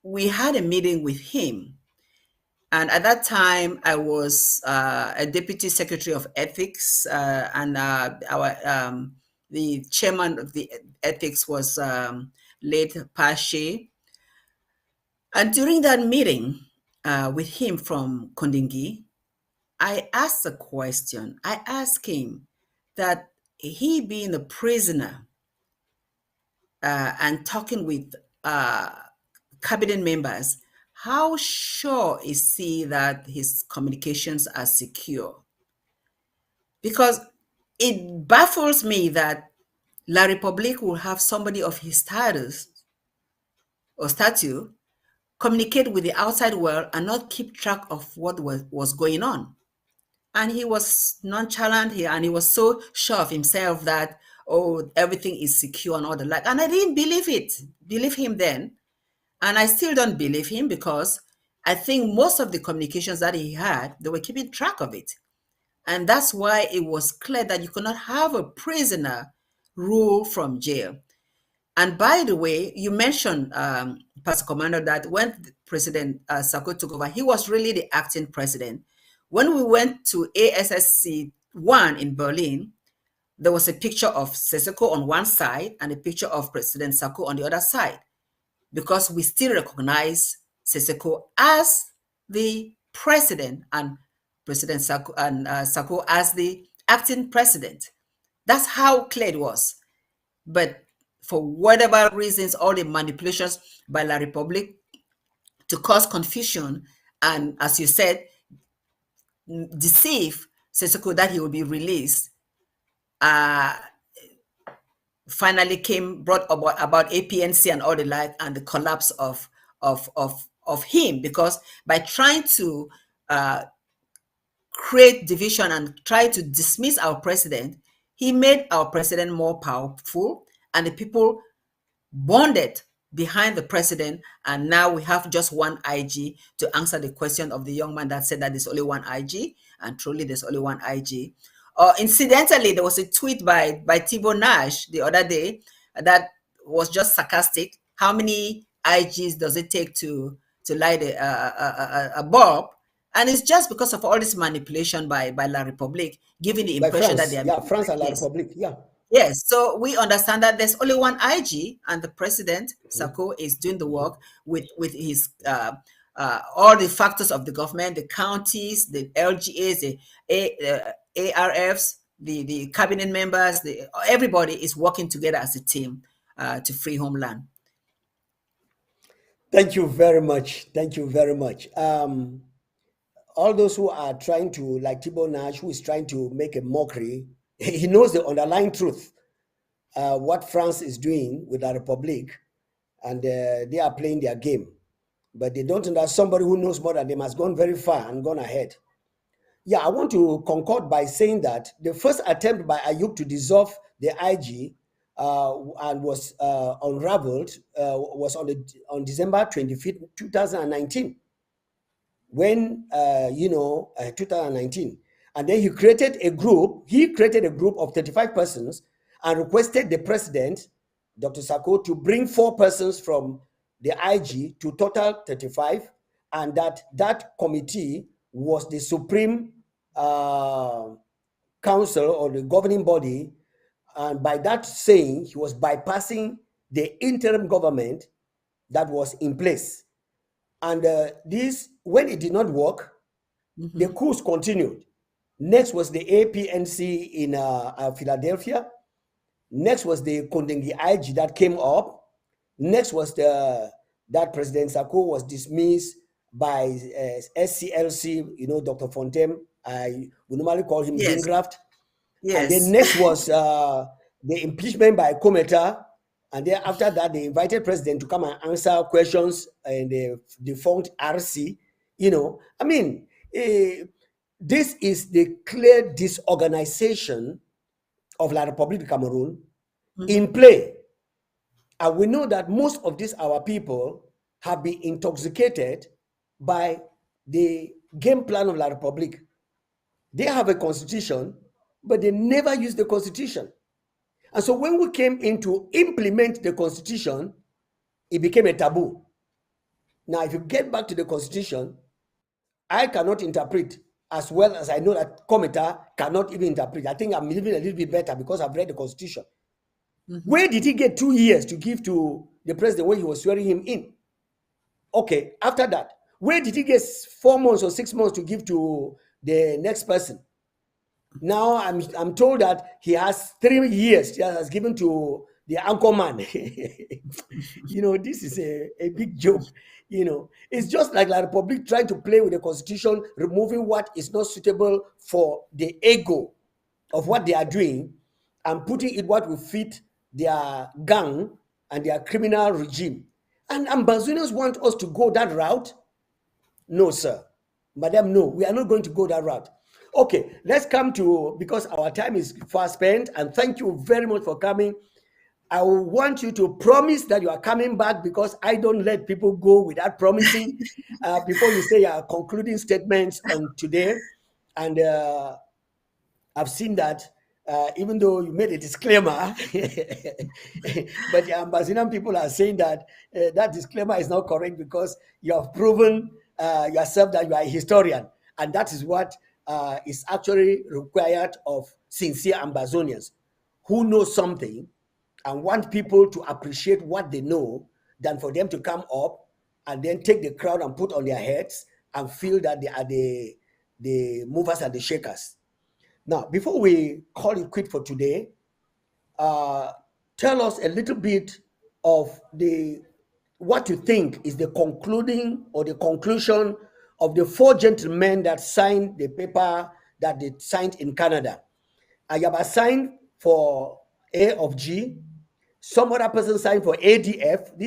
S3: we had a meeting with him. And at that time, I was a deputy secretary of ethics, and the chairman of the ethics was late Pashe. And during that meeting with him from Kondingi, I asked a question. I asked him that he being a prisoner and talking with cabinet members, how sure is he that his communications are secure? Because it baffles me that La République will have somebody of his status or stature communicate with the outside world and not keep track of what was going on. And he was nonchalant here, and he was so sure of himself that, oh, everything is secure and all the like. And I didn't believe him then. And I still don't believe him, because I think most of the communications that he had, they were keeping track of it. And that's why it was clear that you could not have a prisoner rule from jail. And by the way, you mentioned, Pastor Commando, that when President Sako took over, he was really the acting president. When we went to ASSC 1 in Berlin, there was a picture of Sissoko on one side and a picture of President Sako on the other side, because we still recognize Sissoko as the president and President Sako Sako as the acting president. That's how clear it was. But for whatever reasons, all the manipulations by La République to cause confusion and, as you said, deceive Sissoko that he will be released, finally brought about APNC and all the like, and the collapse of him, because by trying to create division and try to dismiss our president, he made our president more powerful, and the people bonded behind the president. And now we have just one IG to answer the question of the young man that said that there's only one IG, and truly there's only one IG. Incidentally, there was a tweet by Thibault Nash the other day that was just sarcastic. How many IGs does it take to to light a bulb, and it's just because of all this manipulation by La Republique, giving the
S1: By
S3: impression that they
S1: France,
S3: are
S1: yeah,
S3: making
S1: France
S3: like
S1: and La
S3: this.
S1: Republique, yeah.
S3: Yes, so we understand that there's only one IG, and the president Sako is doing the work with his all the factors of the government, the counties, the LGAs, the ARFs, the cabinet members, everybody is working together as a team to free homeland.
S1: Thank you very much. Thank you very much. All those who are trying to, like Thibault Nash, who is trying to make a mockery, he knows the underlying truth, what France is doing with La Republique, and they are playing their game. But they don't understand. Somebody who knows more than them has gone very far and gone ahead. Yeah, I want to concord by saying that the first attempt by Ayub to dissolve the IG and was unraveled was on December 25th, 2019. When 2019, and then he created a group of 35 persons and requested the president, Dr. Sako, to bring 4 persons from the IG to total 35, and that committee was the supreme council or the governing body, and by that saying he was bypassing the interim government that was in place. And this, when it did not work, the coups continued. Next was the APNC in Philadelphia. Next was the Kondengi IG that came up. Next was that President Sako was dismissed by SCLC, Dr. Fontem. We normally call him
S3: Yes.
S1: Gingraft.
S3: Yes.
S1: And then next was the impeachment by Kometa. And then after that, they invited president to come and answer questions in the defunct RC. This is the clear disorganization of La République du Cameroon in play. And we know that most of these our people have been intoxicated by the game plan of La République. They have a constitution, but they never use the constitution. And so when we came in to implement the constitution, it became a taboo. Now, if you get back to the constitution, I cannot interpret as well as I know that Kometa cannot even interpret. I think I'm living a little bit better because I've read the constitution. Where did he get 2 years to give to the president when he was swearing him in? Okay, after that, where did he get 4 months or 6 months to give to the next person? Now I'm told that he has 3 years that has given to the anchor man. This is a big joke. It's just like La Republic trying to play with the constitution, removing what is not suitable for the ego of what they are doing and putting it what will fit their gang and their criminal regime. And Ambazonians want us to go that route? No, sir. Madam, no, we are not going to go that route. Okay, let's come to, because our time is fast spent, and thank you very much for coming. I want you to promise that you are coming back, because I don't let people go without promising before you say your concluding statements on today. And I've seen that even though you made a disclaimer, but the Ambazonian people are saying that that disclaimer is not correct because you have proven yourself that you are a historian, and that is what is actually required of sincere Ambazonians who know something and want people to appreciate what they know, than for them to come up and then take the crowd and put on their heads and feel that they are the movers and the shakers. Now, before we call it quit for today, tell us a little bit of what you think is the concluding or the conclusion of the 4 gentlemen that signed the paper that they signed in Canada. Ayaba signed for A of G. Some other person signed for ADF.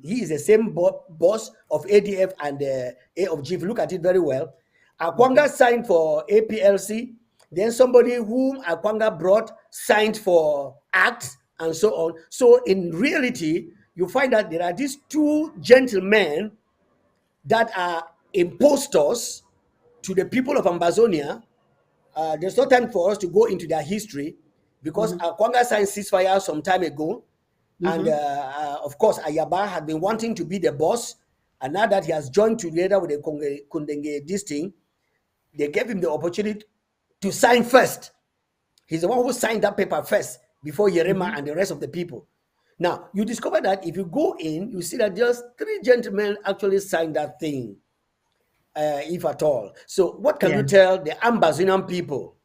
S1: He is the same boss of ADF and A of G. If you look at it very well, Akwanga signed for APLC. Then somebody whom Akwanga brought signed for ACT, and so on. So in reality, you find that there are these 2 gentlemen that are impostors to the people of Ambazonia. There's no time for us to go into their history, because Akwanga signed ceasefire some time ago. And of course, Ayaba had been wanting to be the boss, And now that he has joined together with the Kundenge this thing, they gave him the opportunity to sign first. He's the one who signed that paper first before Yerema and the rest of the people. Now, you discover that if you go in, you see that just 3 gentlemen actually signed that thing, if at all. So, what can you tell the Ambazonian people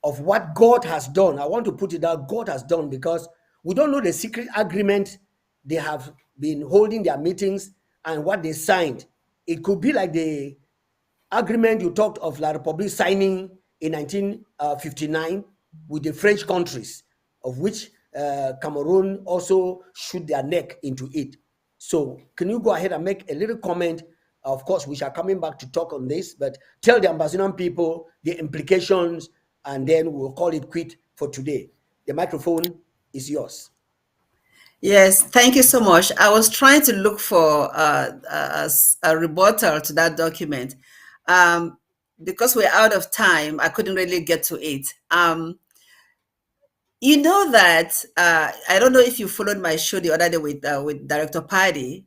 S1: of what God has done? I want to put it out, God has done, because we don't know the secret agreement they have been holding their meetings and what they signed. It could be like the agreement you talked of La République signing in 1959 with the French countries, of which Cameroon also shoot their neck into it. So can you go ahead and make a little comment? Of course, we shall coming back to talk on this, but tell the Ambazonian people the implications, and then we'll call it quit for today. The microphone is yours.
S3: Yes, thank you so much. I was trying to look for a rebuttal to that document. Because we're out of time, I couldn't really get to it. You know that I don't know if you followed my show the other day with Director Paddy.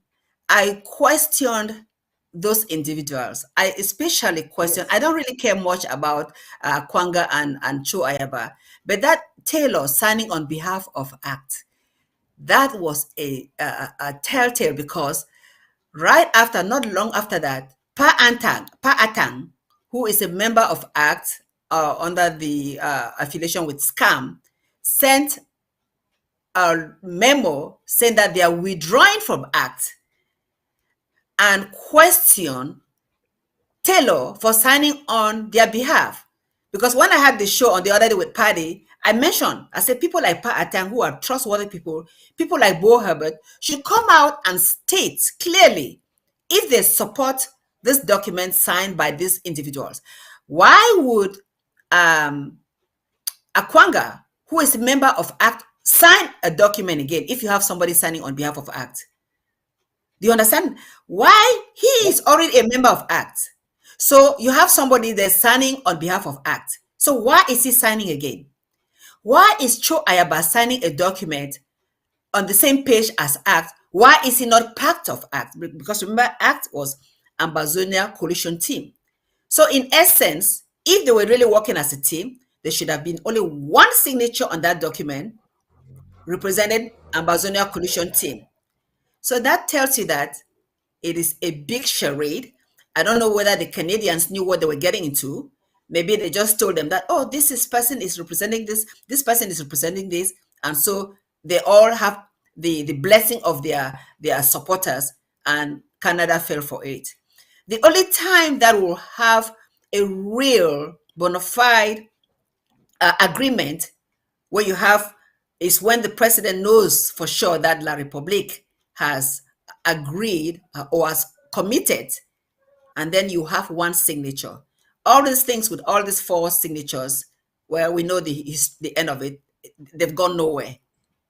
S3: I questioned those individuals. I especially questioned. I don't really care much about Kwanga and Cho Ayaba, but that Taylor signing on behalf of ACT, that was a telltale, because right after, not long after that, Pa Atang, who is a member of ACT under the affiliation with SCAM, sent a memo saying that they are withdrawing from ACT, and questioned Taylor for signing on their behalf. Because when I had the show on the other day with Paddy, I said people like Pa Atang, who are trustworthy people like Bo Herbert, should come out and state clearly if they support this document signed by these individuals. Why would Akwanga, who is a member of ACT, sign a document again if you have somebody signing on behalf of ACT? Do you understand? Why? He is already a member of ACT. So you have somebody that's signing on behalf of ACT. So why is he signing again? Why is Cho Ayaba signing a document on the same page as ACT? Why is he not part of ACT? Because remember, ACT was Ambazonia coalition team. So in essence, if they were really working as a team, there should have been only one signature on that document represented Ambazonia coalition team. So that tells you that it is a big charade. I don't know whether the Canadians knew what they were getting into. Maybe they just told them that, oh, person is representing this person is representing this. And so they all have the blessing of their supporters, and Canada fell for it. The only time that will have a real bona fide agreement where you have is when the president knows for sure that La République has agreed or has committed, and then you have one signature. All these things with all these 4 signatures, well, we know the end of it. They've gone nowhere.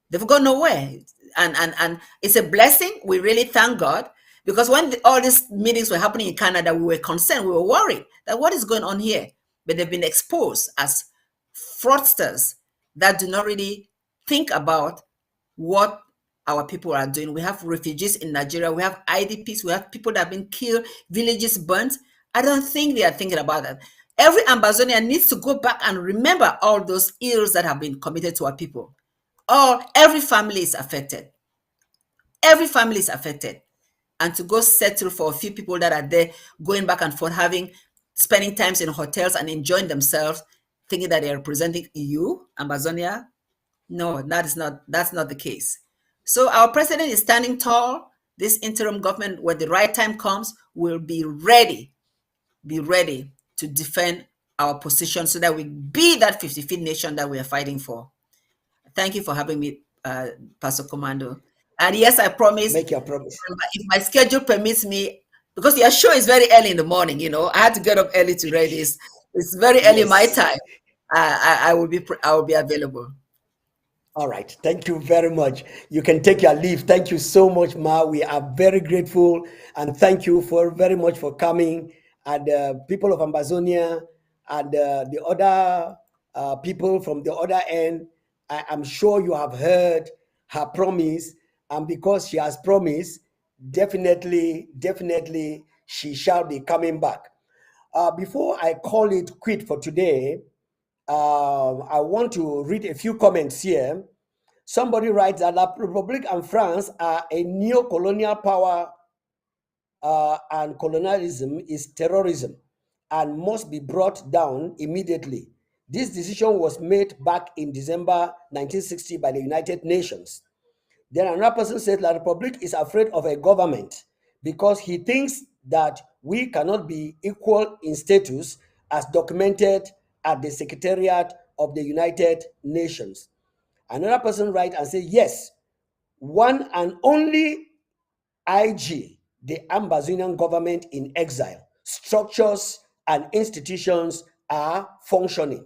S3: They've gone nowhere, and it's a blessing. We really thank God, because when all these meetings were happening in Canada, we were concerned. We were worried that what is going on here. But they've been exposed as fraudsters that do not really think about what our people are doing. We have refugees in Nigeria. We have IDPs. We have people that have been killed, villages burnt. I don't think they are thinking about that. Every Ambazonian needs to go back and remember all those ills that have been committed to our people. Every family is affected. Every family is affected. And to go settle for a few people that are there, going back and forth, spending times in hotels and enjoying themselves, thinking that they are representing EU, Ambazonia. No, that's not the case. So our president is standing tall. This interim government, when the right time comes, will be ready to defend our position so that we be that 50-50 nation that we are fighting for. Thank you for having me, Pastor Komando. And yes, I promise.
S1: Make your promise.
S3: If my schedule permits me, because your show is very early in the morning, I had to get up early to read this. It's very early my time. I will be available.
S1: All right. Thank you very much. You can take your leave. Thank you so much, Ma. We are very grateful, and thank you very much for coming. And people of Ambazonia and the other people from the other end, I'm sure you have heard her promise, and because she has promised, definitely, she shall be coming back. Before I call it quit for today, I want to read a few comments here. Somebody writes that La République and France are a neo-colonial power, and colonialism is terrorism and must be brought down immediately. This decision was made back in December 1960 by the United Nations. Then another person says La Republic is afraid of a government because he thinks that we cannot be equal in status as documented at the Secretariat of the United Nations. Another person writes and says, yes, one and only IG, the Ambazonian government in exile, structures and institutions are functioning.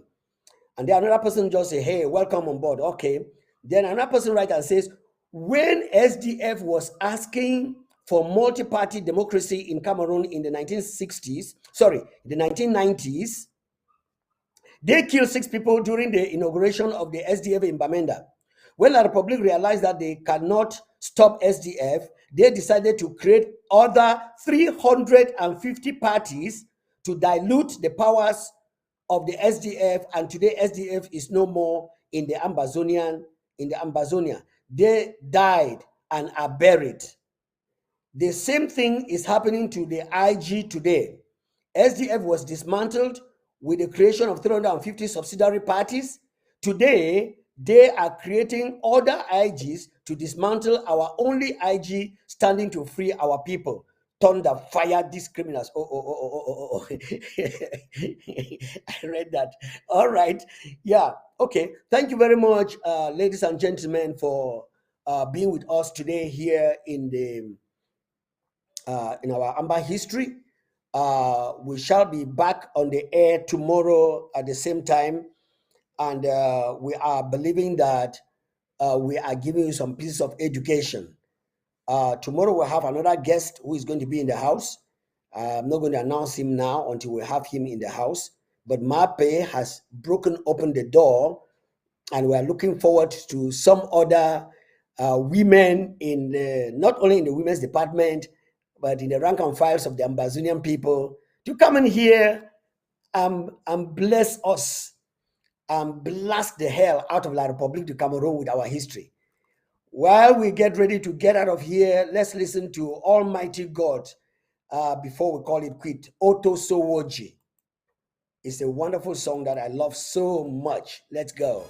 S1: And then another person just say, hey, welcome on board. Okay. Then another person writes and says, when SDF was asking for multi-party democracy in Cameroon in the 1990s, they killed 6 people during the inauguration of the SDF in Bamenda. When La Republic realized that they cannot stop SDF, they decided to create other 350 parties to dilute the powers of the SDF, and today SDF is no more in the Ambazonia. They died and are buried. The same thing is happening to the IG today. SDF was dismantled with the creation of 350 subsidiary parties. Today, they are creating other IGs to dismantle our only IG standing to free our people. Thunder, fire these criminals. Oh. I read that. All right. Yeah. Okay. Thank you very much, ladies and gentlemen, for being with us today here in our Amba history. We shall be back on the air tomorrow at the same time, and we are believing that we are giving you some pieces of education. Tomorrow we'll have another guest who is going to be in the house. I'm not going to announce him now until we have him in the house. But Mape has broken open the door, and we are looking forward to some other women in not only in the women's department, but in the rank and files of the Ambazonian people to come in here and bless us and blast the hell out of La République du Cameroon with our history. While we get ready to get out of here, let's listen to Almighty God before we call it quit. Oto Sowoji. It's a wonderful song that I love so much. Let's go.